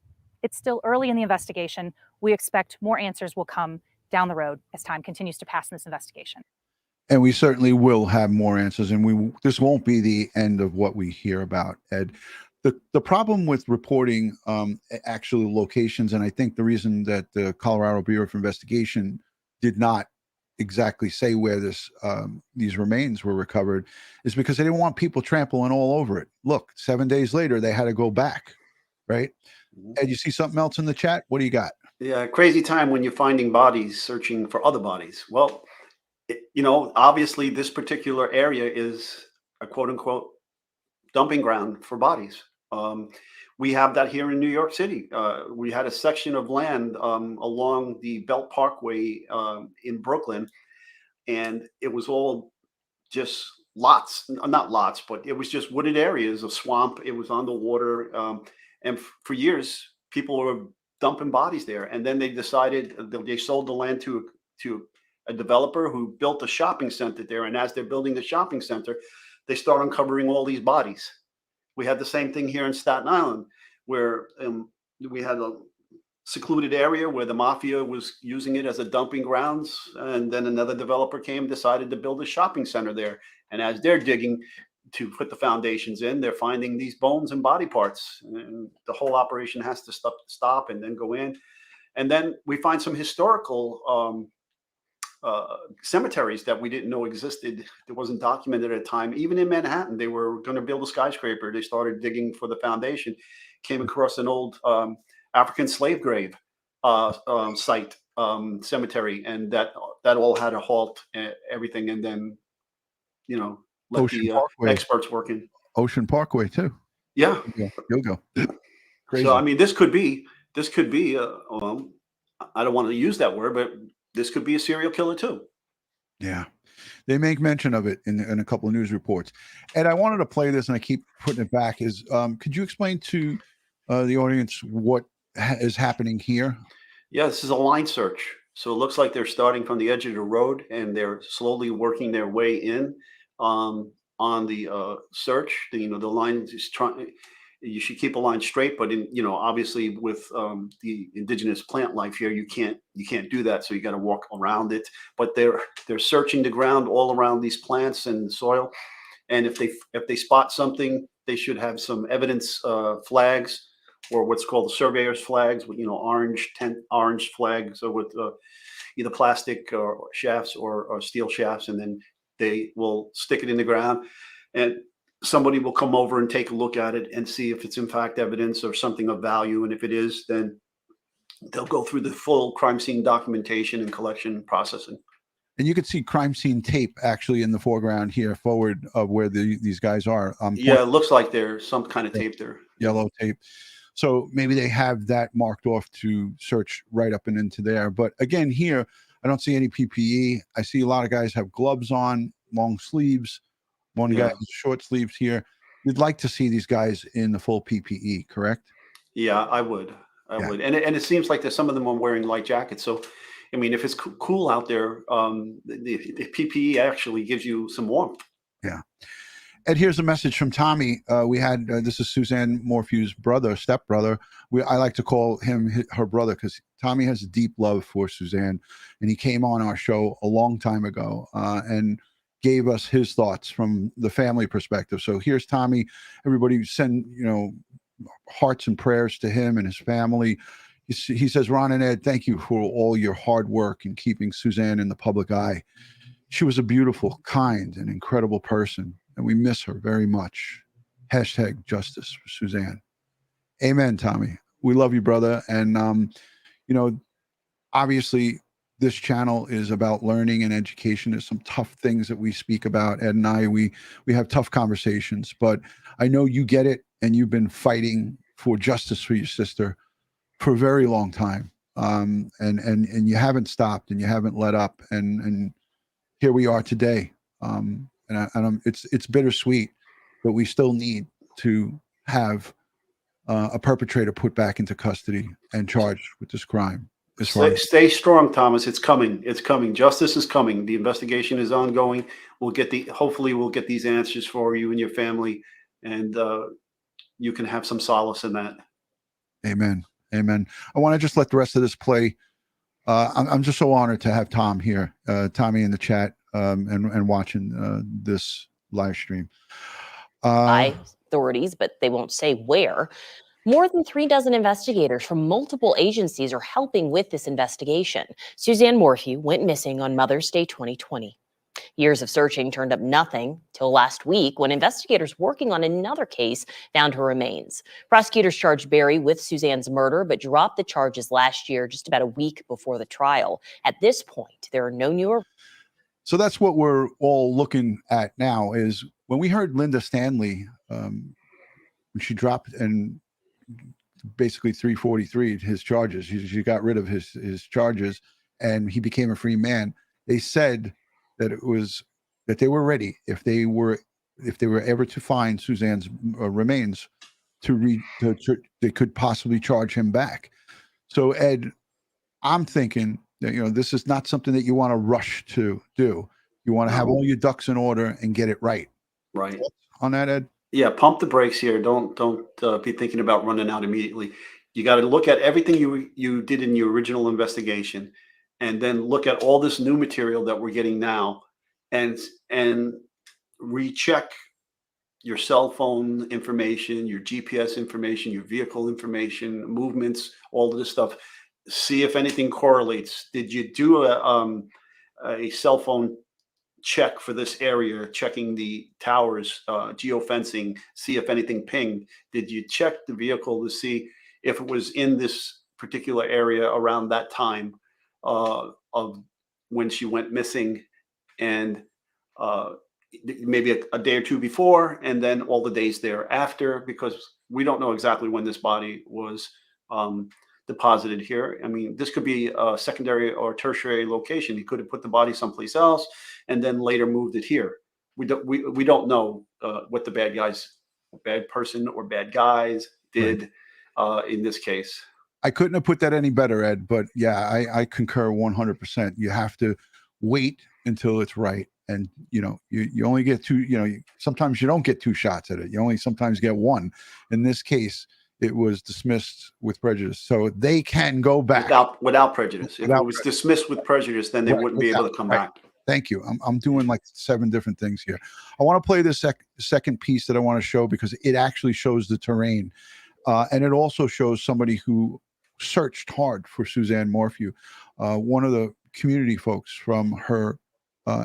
it's still early in the investigation. We expect more answers will come down the road as time continues to pass in this investigation.
And we certainly will have more answers, and this won't be the end of what we hear about, Ed. The problem with reporting actual locations, and I think the reason that the Colorado Bureau of Investigation did not exactly say where these remains were recovered, is because they didn't want people trampling all over it. Look, 7 days later, they had to go back, right? Ed, you see something else in the chat? What do you got?
Yeah, crazy time when you're finding bodies, searching for other bodies. Well, you know, obviously this particular area is a quote unquote dumping ground for bodies. We have that here in New York City. We had a section of land along the Belt Parkway in Brooklyn, and it was all just lots, not lots, but it was just wooded areas, a swamp. It was on the water. And for years, people were dumping bodies there. And then they decided they sold the land to a developer who built a shopping center there. And as they're building the shopping center, they start uncovering all these bodies. We had the same thing here in Staten Island, where we had a secluded area where the mafia was using it as a dumping grounds. And then another developer decided to build a shopping center there. And as they're digging to put the foundations in, they're finding these bones and body parts. And the whole operation has to stop and then go in. And then we find some historical cemeteries that we didn't know existed. It wasn't documented at the time. Even in Manhattan, they were going to build a skyscraper. They started digging for the foundation, came across an old African slave grave site, cemetery, and that all had to halt everything, and then let
Ocean
the
Parkway.
experts work in.
Ocean Parkway too.
Yeah.
You'll go. Crazy.
So I mean, this could be. Well, I don't want to use that word, but this could be a serial killer too.
Yeah. They make mention of it in a couple of news reports. And I wanted to play this, and I keep putting it back. Could you explain to the audience what is happening here?
Yeah, this is a line search. So it looks like they're starting from the edge of the road, and they're slowly working their way in on the search. The line is trying. You should keep a line straight, but obviously with the indigenous plant life here, you can't do that. So you got to walk around it. But they're searching the ground all around these plants and soil. And if they spot something, they should have some evidence flags, or what's called the surveyor's flags, with orange flags, or with either plastic or shafts or steel shafts, and then they will stick it in the ground, and somebody will come over and take a look at it and see if it's in fact evidence or something of value. And if it is, then they'll go through the full crime scene documentation and collection processing.
And you can see crime scene tape actually in the foreground here, forward of where these guys are.
Yeah, it looks like there's some kind of tape there.
Yellow tape. So maybe they have that marked off to search right up and into there. But again, here, I don't see any PPE. I see a lot of guys have gloves on, long sleeves. One guy has short sleeves here. You'd like to see these guys in the full PPE, correct?
Yeah, I would. I would. And it seems like some of them are wearing light jackets. So, I mean, if it's cool out there, the PPE actually gives you some warmth.
Yeah. And here's a message from Tommy. We had this is Suzanne Morphew's stepbrother. I like to call him her brother because Tommy has a deep love for Suzanne, and he came on our show a long time ago and gave us his thoughts from the family perspective. So here's Tommy. Everybody send hearts and prayers to him and his family. He says, Ron and Ed, thank you for all your hard work in keeping Suzanne in the public eye. She was a beautiful, kind, and incredible person, and we miss her very much. Hashtag justice for Suzanne. Amen, Tommy. We love you, brother. And, obviously this channel is about learning and education. There's some tough things that we speak about. Ed and I, we have tough conversations, but I know you get it, and you've been fighting for justice for your sister for a very long time. And you haven't stopped, and you haven't let up. And here we are today. It's bittersweet, but we still need to have a perpetrator put back into custody and charged with this crime.
Stay strong, Thomas. It's coming. It's coming. Justice is coming. The investigation is ongoing. Hopefully we'll get these answers for you and your family, and you can have some solace in that. Amen.
Amen. I want to just let the rest of this play. I'm just so honored to have Tom here, Tommy in the chat, and watching this live stream.
By authorities, but they won't say where. More than 36 investigators from multiple agencies are helping with this investigation. Suzanne Morphew went missing on Mother's Day 2020. Years of searching turned up nothing till last week when investigators working on another case found her remains. Prosecutors charged Barry with Suzanne's murder, but dropped the charges last year, just about a week before the trial. At this point, there are no newer.
So that's what we're all looking at now, is when we heard Linda Stanley, when she dropped and basically 343 his charges, she got rid of his charges and he became a free man. They said that it was that they were ready if they were ever to find Suzanne's remains they could possibly charge him back. So Ed, I'm thinking that, you know, this is not something that you want to rush to do. You want to have all your ducks in order and get it right.
Right.
On that, Ed?
Yeah, pump the brakes here. Don't be thinking about running out immediately. You got to look at everything you did in your original investigation, and then look at all this new material that we're getting now, and recheck your cell phone information, your GPS information, your vehicle information, movements, all of this stuff. See if anything correlates. Did you do a cell phone check for this area, checking the towers, geofencing, see if anything pinged? Did you check the vehicle to see if it was in this particular area around that time of when she went missing, and maybe a day or two before, and then all the days thereafter? Because we don't know exactly when this body was deposited here. I mean, this could be a secondary or tertiary location. He could have put the body someplace else and then later moved it here. We don't know what the bad person or bad guys did in this case.
I couldn't have put that any better, Ed, but yeah, I concur 100%. You have to wait until it's right. And, you know, you only get two, you know, sometimes you don't get two shots at it. You only sometimes get one. In this case, it was dismissed with prejudice. So they can go back.
Without prejudice. If it was dismissed with prejudice, then they wouldn't be able to come back.
Thank you. I'm doing like 7 different things here. I want to play this second piece that I want to show because it actually shows the terrain. And it also shows somebody who searched hard for Suzanne Morphew, one of the community folks from her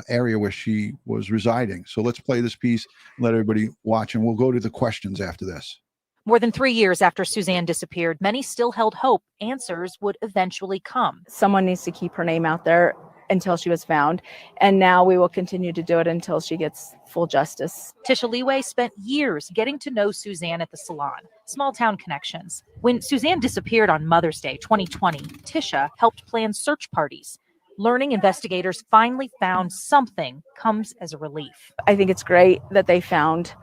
area where she was residing. So let's play this piece and let everybody watch, and we'll go to the questions after this.
More than 3 years after Suzanne disappeared, many still held hope answers would eventually come.
Someone needs to keep her name out there until she was found. And now we will continue to do it until she gets full justice.
Tisha Leeway spent years getting to know Suzanne at the salon. Small town connections. When Suzanne disappeared on Mother's Day 2020, Tisha helped plan search parties. Learning investigators finally found something comes as a relief.
I think it's great that they found,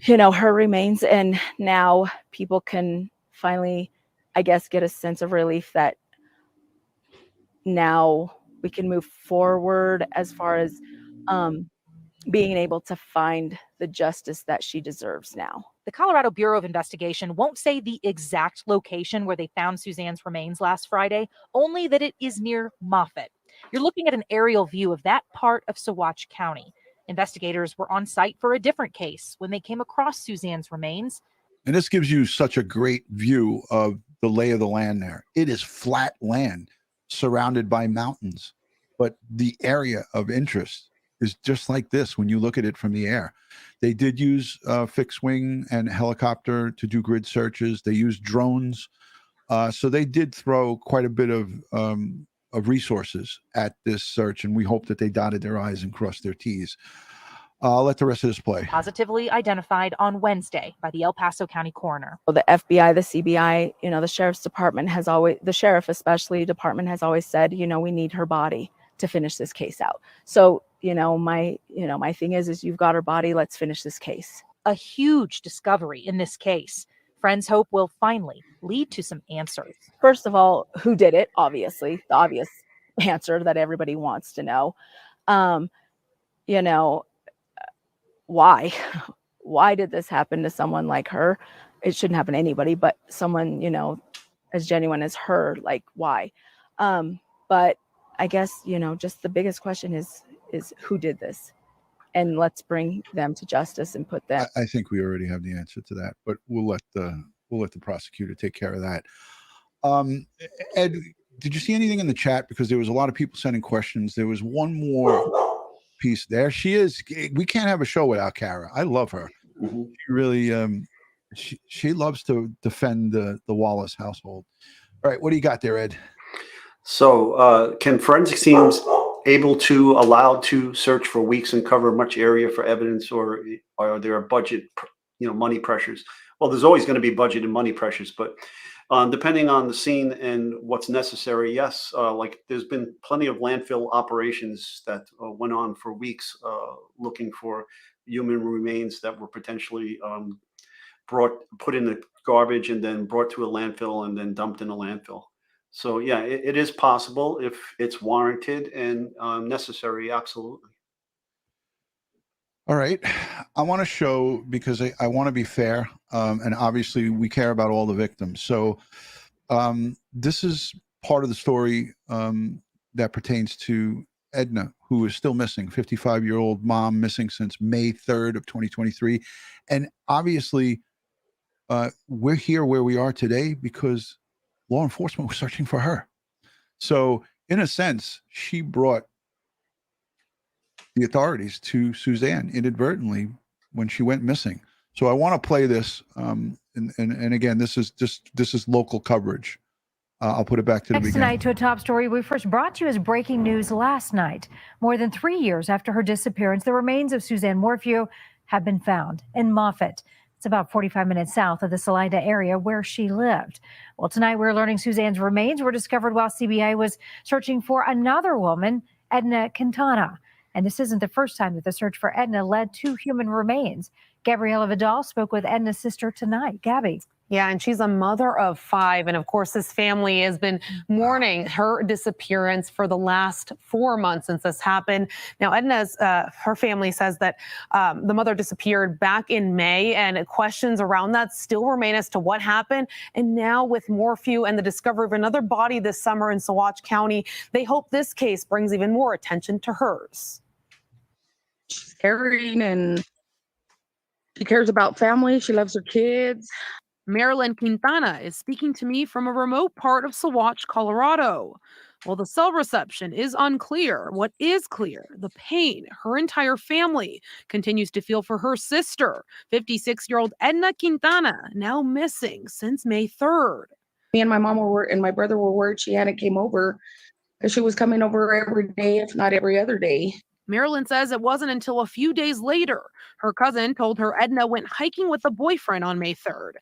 you know, her remains, and now people can finally, I guess, get a sense of relief that now we can move forward as far as being able to find the justice that she deserves now.
The Colorado Bureau of Investigation won't say the exact location where they found Suzanne's remains last Friday, only that it is near Moffat. You're looking at an aerial view of that part of Saguache County. Investigators were on site for a different case when they came across Suzanne's remains.
And this gives you such a great view of the lay of the land there. It is flat land surrounded by mountains, but the area of interest is just like this when you look at it from the air. They did use fixed wing and helicopter to do grid searches. They used drones. So they did throw quite a bit of resources at this search, and we hope that they dotted their I's and crossed their T's. I'll let the rest of this play.
Positively identified on Wednesday by the El Paso County coroner.
The FBI, the CBI, you know, the sheriff's department has always, the sheriff especially department has always said, you know, we need her body to finish this case out. So, my thing is you've got her body, let's finish this case.
A huge discovery in this case. Friends hope will finally lead to some answers.
First of all, who did it? Obviously, the obvious answer that everybody wants to know. Why? Why did this happen to someone like her? It shouldn't happen to anybody, but someone, as genuine as her, like why? But I guess, just the biggest question is who did this? And let's bring them to justice and put them.
I think we already have the answer to that, but we'll let the prosecutor take care of that. Ed, did you see anything in the chat? Because there was a lot of people sending questions. There was one more piece. There she is. We can't have a show without Kara. I love her. Mm-hmm. She really, she loves to defend the Wallace household. All right, what do you got there, Ed?
So, can forensic teams allowed to search for weeks and cover much area for evidence, or are there budget, money pressures? Well, there's always going to be budget and money pressures, but Depending on the scene and what's necessary, yes. Like there's been plenty of landfill operations that went on for weeks looking for human remains that were potentially put in the garbage and then brought to a landfill and then dumped in a landfill. So yeah, it is possible if it's warranted and necessary. Absolutely.
All right. I want to show, because I want to be fair, and obviously we care about all the victims. So this is part of the story that pertains to Edna, who is still missing, 55-year-old mom, missing since May 3rd of 2023. And obviously, we're here where we are today because law enforcement was searching for her. So in a sense, she brought the authorities to Suzanne inadvertently when she went missing. So I want to play this, and again, this is local coverage. I'll put it back to the
Next
beginning.
tonight to a top story we first brought to you as breaking news last night. More than 3 years after her disappearance, the remains of Suzanne Morphew have been found in Moffat. It's about 45 minutes south of the Salida area where she lived. Well, tonight we're learning Suzanne's remains were discovered while CBI was searching for another woman, Edna Quintana. And this isn't the first time that the search for Edna led to human remains. Gabriela Vidal spoke with Edna's sister tonight. Gabby.
Yeah, and she's a mother of 5. And of course, this family has been mourning her disappearance for the last 4 months since this happened. Now, Edna's, her family says that the mother disappeared back in May, and questions around that still remain as to what happened. And now with Morphew and the discovery of another body this summer in Saguache County, they hope this case brings even more attention to hers.
She's caring and she cares about family. She loves her kids.
Marilyn Quintana is speaking to me from a remote part of Saguache, Colorado. While the cell reception is unclear, what is clear, the pain her entire family continues to feel for her sister, 56-year-old Edna Quintana, now missing since May 3rd.
Me and my mom and my brother were worried she hadn't came over because she was coming over every day, if not every other day.
Marilyn says it wasn't until a few days later her cousin told her Edna went hiking with a boyfriend on May 3rd.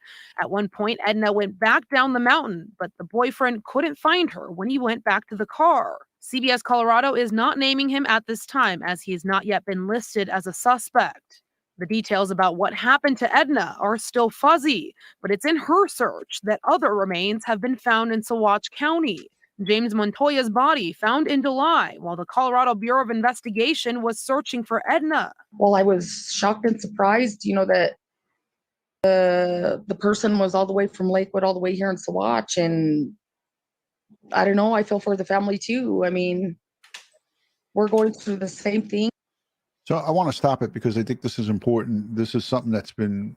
At one point, Edna went back down the mountain, but the boyfriend couldn't find her when he went back to the car. CBS Colorado is not naming him at this time, as he has not yet been listed as a suspect. The details about what happened to Edna are still fuzzy, but it's in her search that other remains have been found in Saguache County. James Montoya's body found in July while the Colorado Bureau of Investigation was searching for Edna.
Well, I was shocked and surprised, that the person was all the way from Lakewood all the way here in Saguache. And I don't know, I feel for the family too. I mean, we're going through the same thing.
So I want to stop it because I think this is important. This is something that's been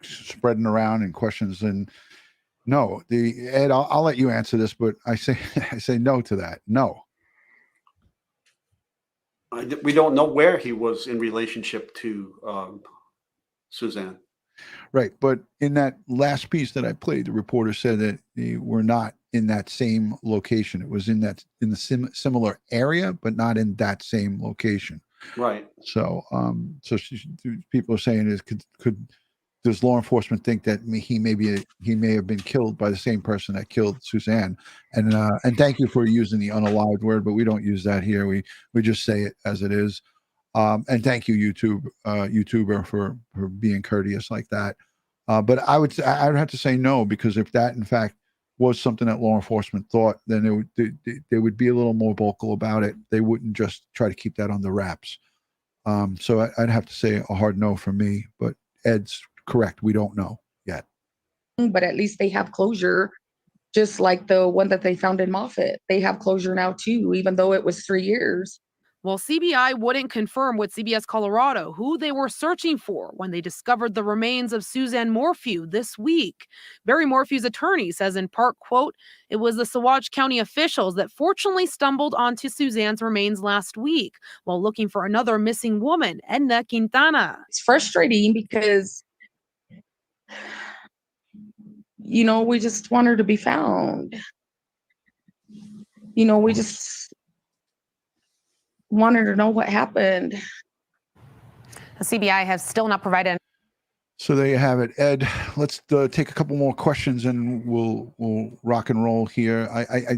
spreading around in questions. And no, Ed, I'll let you answer this, but I say no to that. No.
We don't know where he was in relationship to Suzanne.
Right, but in that last piece that I played, the reporter said that they were not in that same location. It was in the similar area, but not in that same location.
Right.
So, people are saying could does law enforcement think that he may have been killed by the same person that killed Suzanne? And thank you for using the unalived word, but we don't use that here. We just say it as it is. And thank you, YouTuber, for being courteous like that. But I would have to say no, because if that in fact was something that law enforcement thought, then they would be a little more vocal about it. They wouldn't just try to keep that on the wraps. So I'd have to say a hard no for me. But Ed's correct. We don't know yet.
But at least they have closure, just like the one that they found in Moffat. They have closure now too, even though it was 3 years.
Well, CBI wouldn't confirm with CBS Colorado who they were searching for when they discovered the remains of Suzanne Morphew this week. Barry Morphew's attorney says in part, quote, "It was the Saguache County officials that fortunately stumbled onto Suzanne's remains last week while looking for another missing woman, Edna Quintana."
It's frustrating because, we just want her to be found. We just wanted to know what happened.
The CBI has still not provided
So there you have it, Ed. Let's take a couple more questions and we'll rock and roll here. I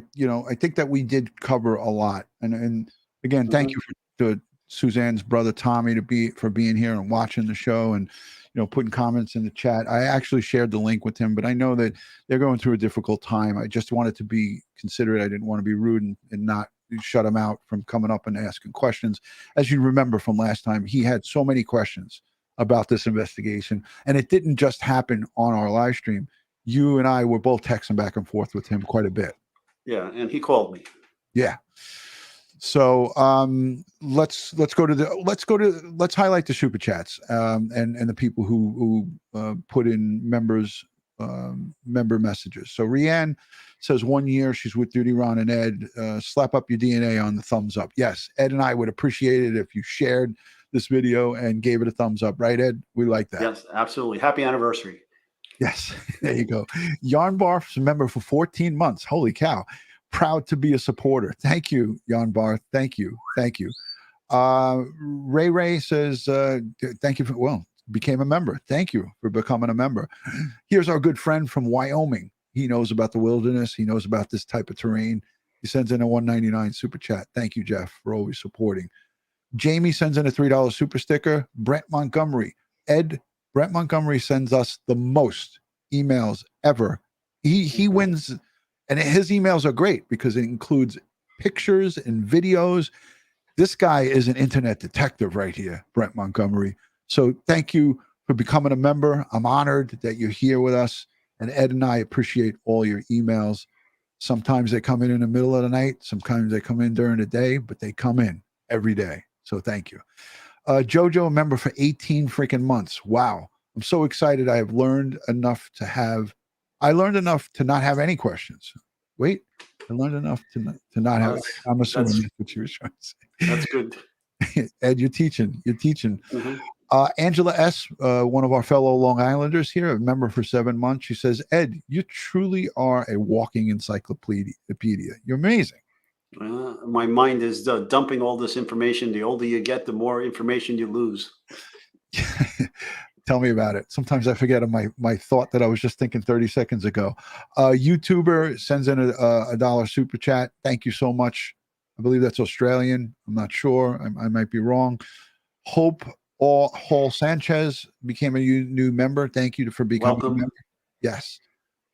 think that we did cover a lot, and again, thank you to Suzanne's brother Tommy for being here and watching the show and putting comments in the chat. I actually shared the link with him, but I know that they're going through a difficult time. I just wanted to be considerate. I didn't want to be rude and not shut him out from coming up and asking questions. As you remember from last time, he had so many questions about this investigation, and it didn't just happen on our live stream. You and I were both texting back and forth with him quite a bit.
Yeah, and he called me.
Yeah. So let's highlight the super chats and the people who put in member messages. So Rianne says 1 year she's with DutyRon and Ed. Slap up your DNA on the thumbs up. Yes, Ed and I would appreciate it if you shared this video and gave it a thumbs up, right, Ed? We like that.
Yes, absolutely. Happy anniversary.
Yes, there you go. Yarn Barf's a member for 14 months. Holy cow. Proud to be a supporter. Thank you, Yarn Barth. Thank you. Ray says, thank you became a member. Thank you for becoming a member. Here's our good friend from Wyoming. He knows about the wilderness. He knows about this type of terrain. He sends in a $1.99 super chat. Thank you, Jeff, for always supporting. Jamie sends in a $3 super sticker. Brent Montgomery. Ed, Brent Montgomery sends us the most emails ever. He wins, and his emails are great because it includes pictures and videos. This guy is an internet detective right here, Brent Montgomery. So thank you for becoming a member. I'm honored that you're here with us. And Ed and I appreciate all your emails. Sometimes they come in the middle of the night. Sometimes they come in during the day, but they come in every day. So thank you. Jojo, a member for 18 freaking months. Wow. I'm so excited. I learned enough to not have any questions. Wait, I learned enough to not have. I'm assuming that's what you were trying to say.
That's good.
Ed, you're teaching. Angela S., one of our fellow Long Islanders here, a member for 7 months. She says, Ed, you truly are a walking encyclopedia. You're amazing.
My mind is dumping all this information. The older you get, the more information you lose.
Tell me about it. Sometimes I forget my thought that I was just thinking 30 seconds ago. YouTuber sends in a $1 super chat. Thank you so much. I believe that's Australian. I'm not sure. I might be wrong. Hope Hall Sanchez became a new member. Thank you for becoming a member. Yes.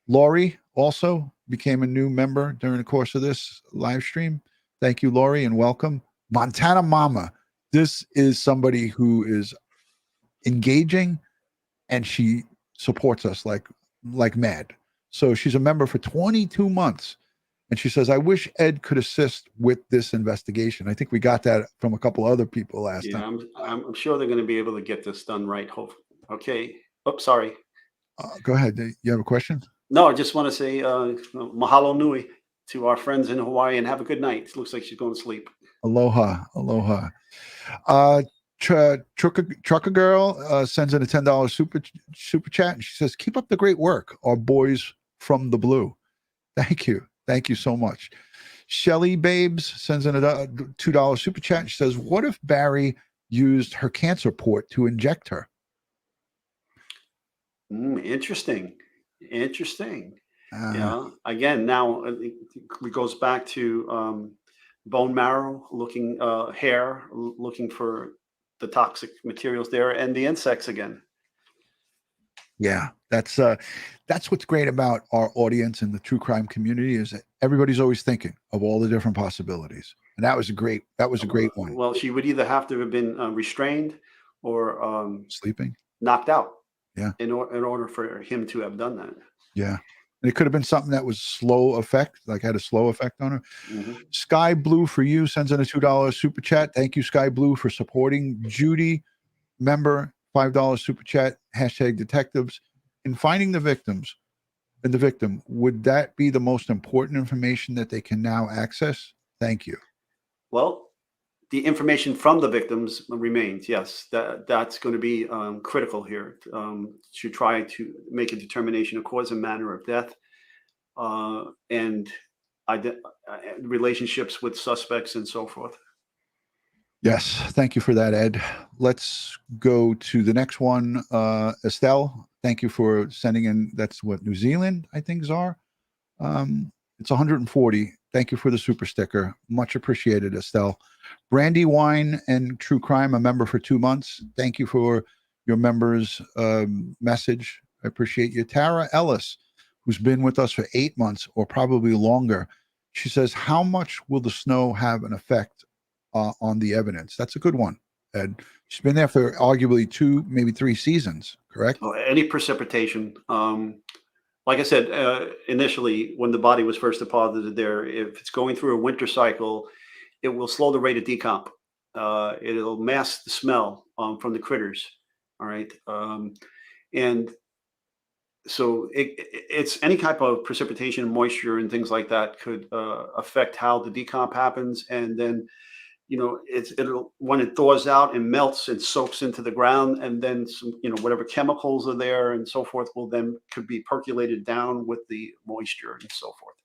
Laurie also became a new member during the course of this live stream. Thank you, Laurie, and welcome. Montana Mama. This is somebody who is engaging, and she supports us like mad. So she's a member for 22 months. And she says, I wish Ed could assist with this investigation. I think we got that from a couple other people last time.
I'm sure they're going to be able to get this done right. Okay. Oops, sorry.
Go ahead. You have a question?
No, I just want to say mahalo nui to our friends in Hawaii and have a good night. It looks like she's going to sleep.
Aloha. Trucker Girl sends in a $10 super chat, and she says, keep up the great work, our boys from the blue. Thank you so much. Shelly Babes sends in a $2 super chat. She says, what if Barry used her cancer port to inject her?
Interesting. Again, now it goes back to bone marrow, looking hair, looking for the toxic materials there, and the insects again.
Yeah, that's what's great about our audience and the true crime community is that everybody's always thinking of all the different possibilities, and that was a great one.
Well, she would either have to have been restrained or
sleeping,
knocked out.
Yeah,
in order for him to have done that.
Yeah. And it could have been something that was slow effect, like had a slow effect on her. Sky Blue for You sends in a $2 super chat. Thank you, Sky Blue, for supporting. Judy, member, $5 super chat, #detectives. In finding the victims and the victim, would that be the most important information that they can now access? Thank you.
Well, the information from the victims remains. Yes, that's going to be critical here to try to make a determination of cause and manner of death, and relationships with suspects and so forth.
Yes, thank you for that, Ed. Let's go to the next one. Estelle, thank you for sending in. That's what New Zealand, I think, are. It's 140. Thank you for the super sticker. Much appreciated, Estelle. Brandy Wine and True Crime, a member for 2 months. Thank you for your members' message. I appreciate you. Tara Ellis, who's been with us for 8 months or probably longer. She says, how much will the snow have an effect on the evidence? That's a good one, Ed. She's been there for arguably 2, maybe 3 seasons, correct?
Any precipitation. Like I said, initially, when the body was first deposited there, if it's going through a winter cycle, it will slow the rate of decomp. It'll mask the smell from the critters. All right. And so it's any type of precipitation, moisture, and things like that could affect how the decomp happens. And then, it'll when it thaws out and melts and soaks into the ground, and then some, whatever chemicals are there and so forth could be percolated down with the moisture and so forth.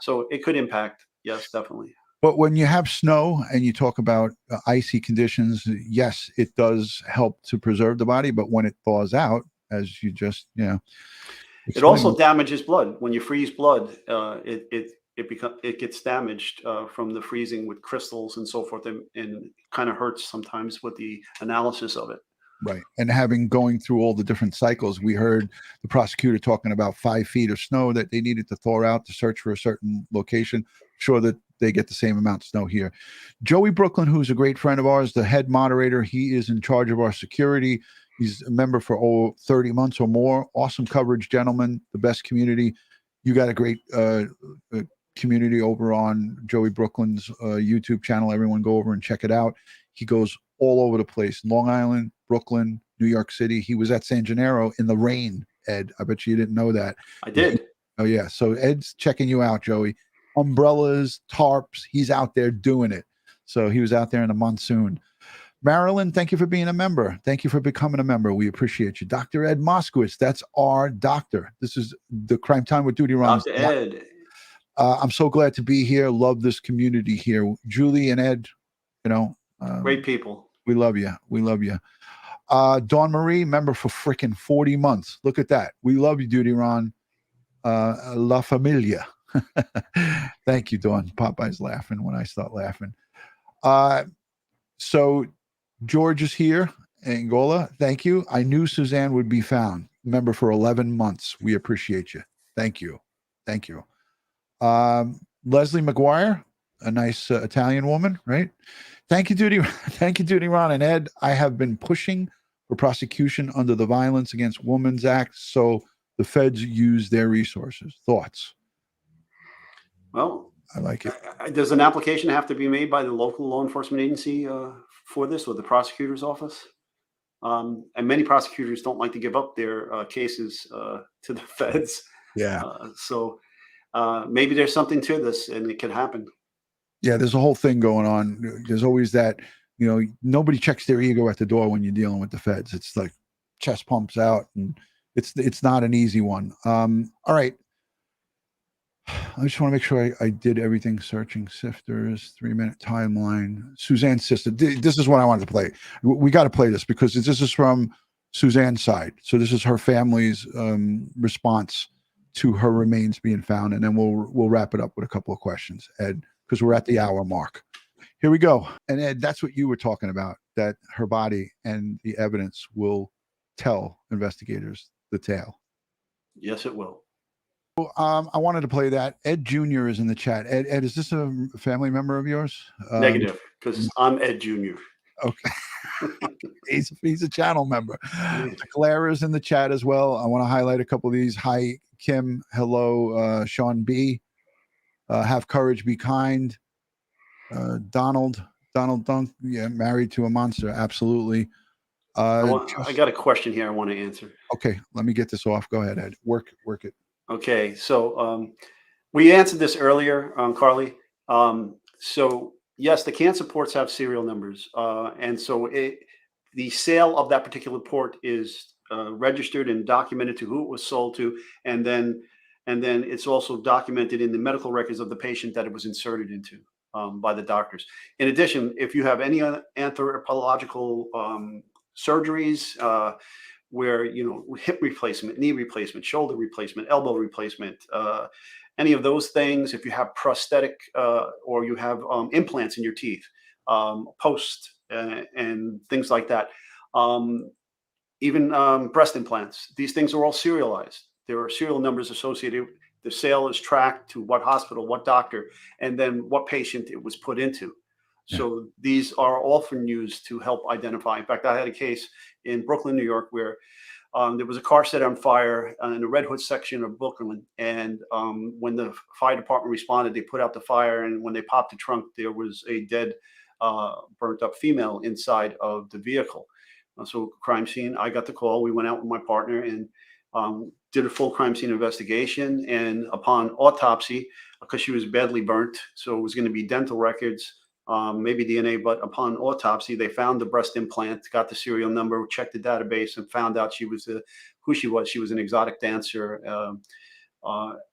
So it could impact. Yes, definitely.
But when you have snow and you talk about icy conditions, yes, it does help to preserve the body. But when it thaws out, as you just,
it also damages blood. When you freeze blood, it gets damaged from the freezing with crystals and so forth, and kind of hurts sometimes with the analysis of it.
Right. And going through all the different cycles, we heard the prosecutor talking about 5 feet of snow that they needed to thaw out to search for a certain location. Sure that they get the same amount of snow here. Joey Brooklyn, who's a great friend of ours, the head moderator, he is in charge of our security. He's a member for 30 months or more. Awesome coverage, gentlemen. The best community. You got a great community over on Joey Brooklyn's YouTube channel. Everyone go over and check it out. He goes all over the place. Long Island, Brooklyn, New York City. He was at San Gennaro in the rain, Ed. I bet you didn't know that.
I did.
Oh, yeah. So Ed's checking you out, Joey. Umbrellas, tarps. He's out there doing it. So he was out there in the monsoon. Marilyn, thank you for being a member. Thank you for becoming a member. We appreciate you. Dr. Ed Moskowitz, that's our doctor. This is the Crime Time with DutyRon.
Dr. Ed.
I'm so glad to be here. Love this community here. Julie and Ed,
Great people.
We love you. We love you. Dawn Marie, member for frickin' 40 months. Look at that. We love you, DutyRon. La Familia. Thank you, Dawn. Popeye's laughing when I start laughing. So George is here, Angola. Thank you. I knew Suzanne would be found. Member for 11 months. We appreciate you. Thank you. Thank you. Leslie McGuire, a nice Italian woman, right? Thank you, Thank you, DutyRon and Ed. I have been pushing for prosecution under the Violence Against Women's Act, so the feds use their resources. Thoughts?
Well,
I like it.
Does an application have to be made by the local law enforcement agency for this, or the prosecutor's office? And many prosecutors don't like to give up their cases to the feds.
Yeah.
So maybe there's something to this, and it can happen.
Yeah, there's a whole thing going on. There's always that, nobody checks their ego at the door when you're dealing with the feds. It's like chest pumps out, and it's not an easy one. All right. I just want to make sure I did everything. Searching sifters, 3-minute timeline. Suzanne's sister. This is what I wanted to play. We got to play this because this is from Suzanne's side. So this is her family's response to her remains being found, and then we'll wrap it up with a couple of questions, Ed, because we're at the hour mark. Here we go. And Ed, that's what you were talking about, that her body and the evidence will tell investigators the tale.
Yes, it will.
I wanted to play that. Ed Jr. is in the chat. Ed, is this a family member of yours?
Negative, because I'm Ed Jr.
Okay. he's a channel member. Claire is in the chat as well. I want to highlight a couple of these. Hi, Kim. Hello, Sean B. Have courage, be kind. Donald Dunk. Yeah, married to a monster. Absolutely.
I got a question here I want to answer.
Okay, let me get this off. Go ahead, Ed. Work it.
Okay, so we answered this earlier, Carly. So yes, the cancer ports have serial numbers, and so the sale of that particular port is registered and documented to who it was sold to, and then it's also documented in the medical records of the patient that it was inserted into. by the doctors. In addition, if you have any anthropological surgeries, where, hip replacement, knee replacement, shoulder replacement, elbow replacement, any of those things, if you have prosthetic or you have implants in your teeth, post and things like that, even breast implants, these things are all serialized. There are serial numbers associated. The sale is tracked to what hospital, what doctor, and then what patient it was put into. So these are often used to help identify. In fact, I had a case in Brooklyn, New York, where there was a car set on fire in the Red Hood section of Brooklyn. And when the fire department responded, they put out the fire. And when they popped the trunk, there was a dead, burnt up female inside of the vehicle. So crime scene, I got the call. We went out with my partner and did a full crime scene investigation. And upon autopsy, because she was badly burnt, so it was going to be dental records, maybe DNA, but upon autopsy, they found the breast implant, got the serial number, checked the database, and found out she was who she was. She was an exotic dancer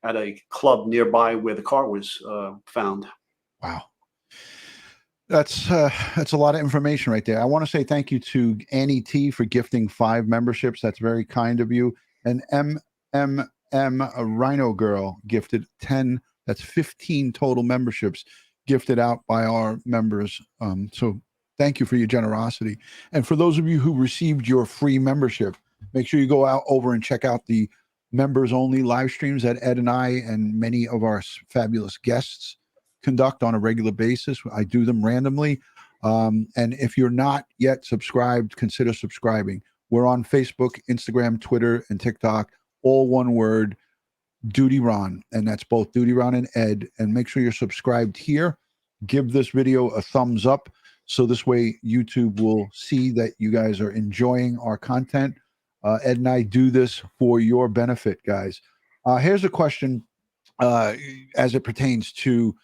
at a club nearby where the car was found.
Wow. That's a lot of information right there. I want to say thank you to Annie T for gifting 5 memberships. That's very kind of you. And a Rhino Girl gifted 10. That's 15 total memberships gifted out by our members. So thank you for your generosity. And for those of you who received your free membership, make sure you go out over and check out the members only live streams that Ed and I and many of our fabulous guests conduct on a regular basis. I do them randomly. And if you're not yet subscribed, consider subscribing. We're on Facebook, Instagram, Twitter, and TikTok, all one word, DutyRon. And that's both DutyRon and Ed. And make sure you're subscribed here. Give this video a thumbs up. So this way YouTube will see that you guys are enjoying our content. Ed and I do this for your benefit, guys. Here's a question as it pertains to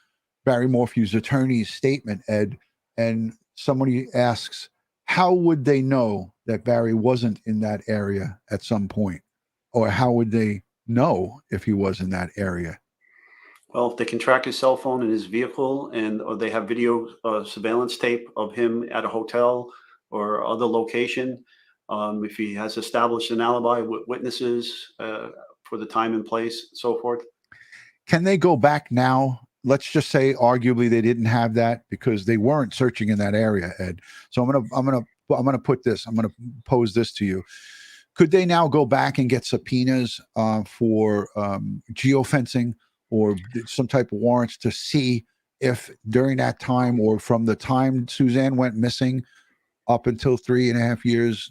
Barry Morphew's attorney's statement, Ed. And somebody asks, how would they know that Barry wasn't in that area at some point? Or how would they know if he was in that area?
Well, if they can track his cell phone in his vehicle, or they have video surveillance tape of him at a hotel or other location, if he has established an alibi with witnesses for the time and place, and so forth.
Can they go back now? Let's just say arguably they didn't have that because they weren't searching in that area, Ed. So I'm gonna pose this to you. Could they now go back and get subpoenas for geofencing or some type of warrants to see if during that time or from the time Suzanne went missing up until 3.5 years,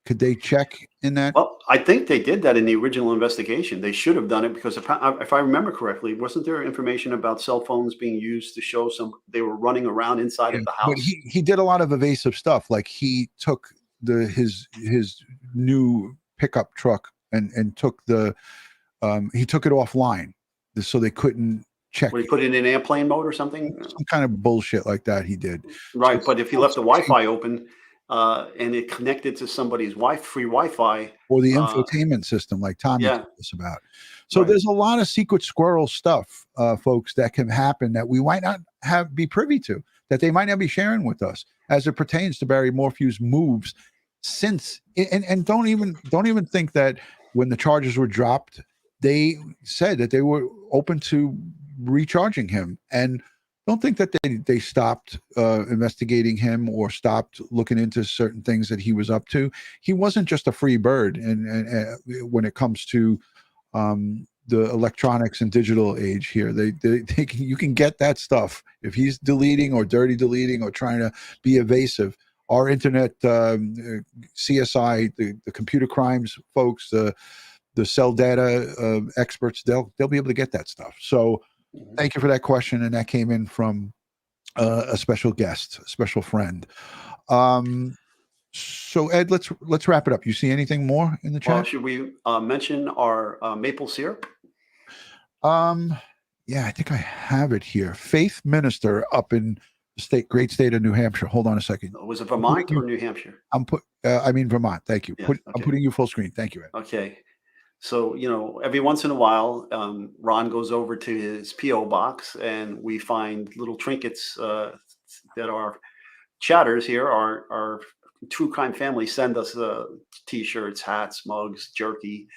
could they check in that?
Well, I think they did that in the original investigation. They should have done it because if I remember correctly, wasn't there information about cell phones being used to show they were running around inside of the house?
But he did a lot of evasive stuff. Like he took his new pickup truck and took he took it offline so they couldn't check.
Would he put it in airplane mode or something?
Some kind of bullshit like that he did.
Right, but if he left the Wi-Fi open and it connected to somebody's free Wi-Fi.
Or the infotainment system like Tommy told us about. So there's a lot of secret squirrel stuff, folks, that can happen that we might not be privy to, that they might not be sharing with us as it pertains to Barry Morphew's moves since. And don't even think that when the charges were dropped, they said that they were open to recharging him. And don't think that they stopped investigating him or stopped looking into certain things that he was up to. He wasn't just a free bird. And when it comes to the electronics and digital age here, you can get that stuff. If he's deleting or dirty deleting or trying to be evasive, our internet CSI, the computer crimes folks, the cell data experts, they'll be able to get that stuff. So thank you for that question. And that came in from a special guest, a special friend. So Ed, let's wrap it up. You see anything more in the chat?
Well, should we mention our maple syrup?
Yeah, I think I have it here. Faith Minister up in the great state of New Hampshire. Hold on a second.
Was it Vermont or New Hampshire?
I mean Vermont. Thank you.
Yeah,
I'm putting you full screen. Thank you, Ed.
Okay. So, every once in a while, Ron goes over to his P.O. box and we find little trinkets that our chatters here, our true crime family, send us T-shirts, hats, mugs, jerky,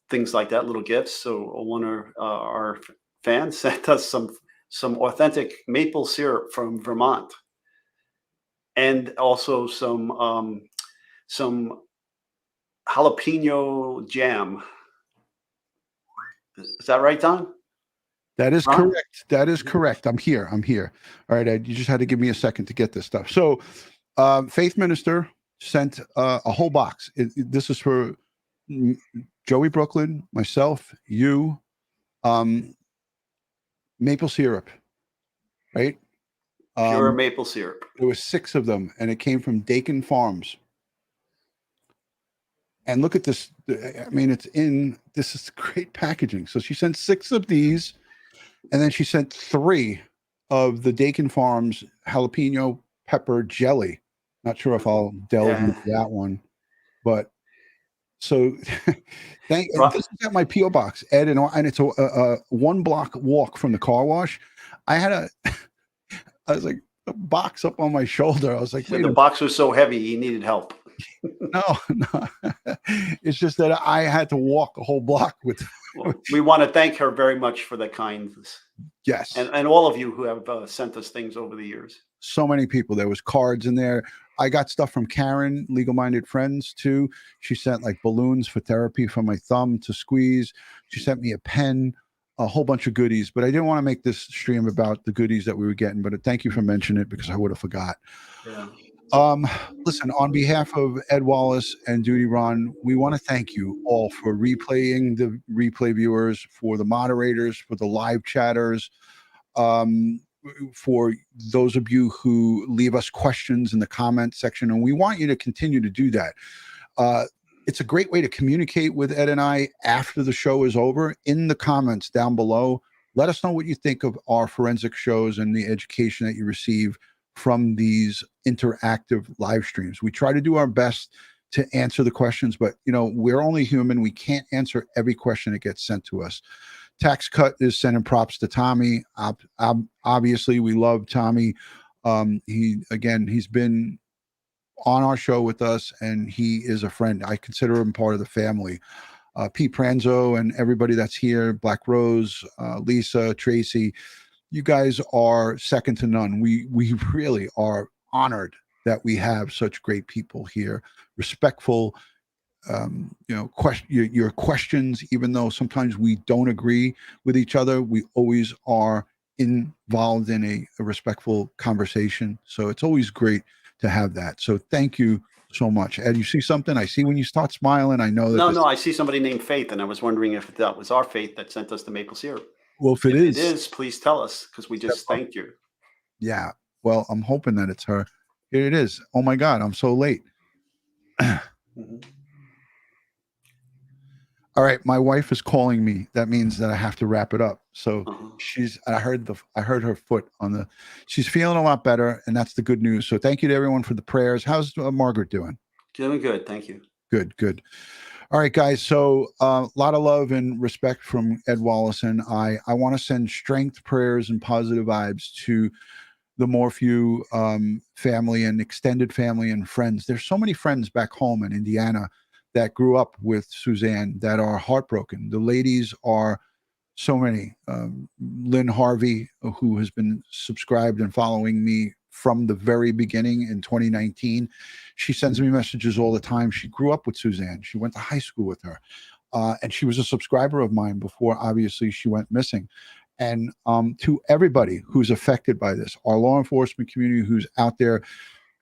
things like that, little gifts. So one of our fans sent us some authentic maple syrup from Vermont, and also some jalapeno jam. Is that right, Don?
That is
Ron?
correct. That is correct. I'm here. All right, Ed, you just had to give me a second to get this stuff. So, Faith Minister sent a whole box. This is for Joey Brooklyn, myself, you, maple syrup, right?
Pure maple syrup.
There was 6 of them, and it came from Dakin Farms. And look at this. I mean, this is great packaging. So she sent 6 of these, and then she sent 3 of the Dakin Farms jalapeno pepper jelly. Not sure if I'll delve into that one, but so this is at my P.O. box, Ed, and it's a 1-block walk from the car wash. I was like, a box up on my shoulder. I was like, wait,
the box was so heavy, he needed help.
No. It's just that I had to walk a whole block with.
Well, we want to thank her very much for the kindness.
Yes.
And all of you who have sent us things over the years.
So many people. There was cards in there. I got stuff from Karen, Legal Minded Friends, too. She sent like balloons for therapy for my thumb to squeeze. She sent me a pen, a whole bunch of goodies. But I didn't want to make this stream about the goodies that we were getting. But thank you for mentioning it, because I would have forgot.
Yeah.
Listen, on behalf of Ed Wallace and DutyRon, we want to thank you all for replaying, the replay viewers, for the moderators, for the live chatters, for those of you who leave us questions in the comment section. And we want you to continue to do that. It's a great way to communicate with Ed and I after the show is over. In the comments down below, let us know what you think of our forensic shows and the education that you receive from these interactive live streams. We try to do our best to answer the questions, but we're only human. We can't answer every question that gets sent to us. Tax Cut is sending props to Tommy. Obviously, we love Tommy. He's been on our show with us, and he is a friend. I consider him part of the family. Pete Pranzo and everybody that's here, Black Rose, Lisa, Tracy, you guys are second to none. We really are honored that we have such great people here, respectful, your questions, even though sometimes we don't agree with each other, we always are involved in a respectful conversation. So it's always great to have that. So thank you so much. Ed, you see something? I see when you start smiling, I know that.
No, I see somebody named Faith, and I was wondering if that was our Faith that sent us the maple syrup.
Well, if it is,
please tell us, because we just thanked you.
Yeah. Well, I'm hoping that it's her. Here it is. Oh my God, I'm so late.
Mm-hmm.
All right, my wife is calling me. That means that I have to wrap it up. So I heard her foot on the. She's feeling a lot better, and that's the good news. So thank you to everyone for the prayers. How's Margaret doing?
Doing good, thank you.
Good. All right, guys. So a lot of love and respect from Ed Wallace and I. I want to send strength, prayers, and positive vibes to the Morphew family and extended family and friends. There's so many friends back home in Indiana that grew up with Suzanne that are heartbroken. The ladies are so many. Lynn Harvey, who has been subscribed and following me from the very beginning in 2019. She sends me messages all the time. She grew up with Suzanne. She went to high school with her. And she was a subscriber of mine before, obviously, she went missing. And to everybody who's affected by this, our law enforcement community who's out there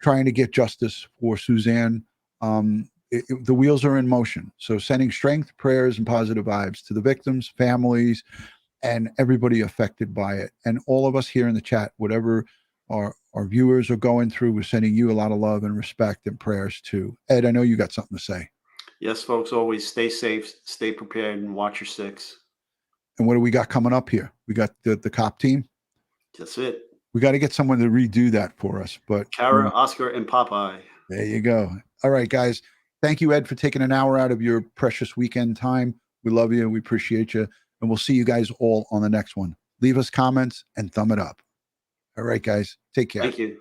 trying to get justice for Suzanne, the wheels are in motion. So sending strength, prayers, and positive vibes to the victims, families, and everybody affected by it. And all of us here in the chat, whatever our viewers are going through, we're sending you a lot of love and respect and prayers too. Ed, I know you got something to say.
Yes, folks, always stay safe, stay prepared, and watch your six.
And what do we got coming up here? We got the cop team.
That's it.
We got to get someone to redo that for us. But
Kara, Oscar, and Popeye.
There you go. All right, guys. Thank you, Ed, for taking an hour out of your precious weekend time. We love you. We appreciate you. And we'll see you guys all on the next one. Leave us comments and thumb it up. All right, guys. Take care.
Thank you.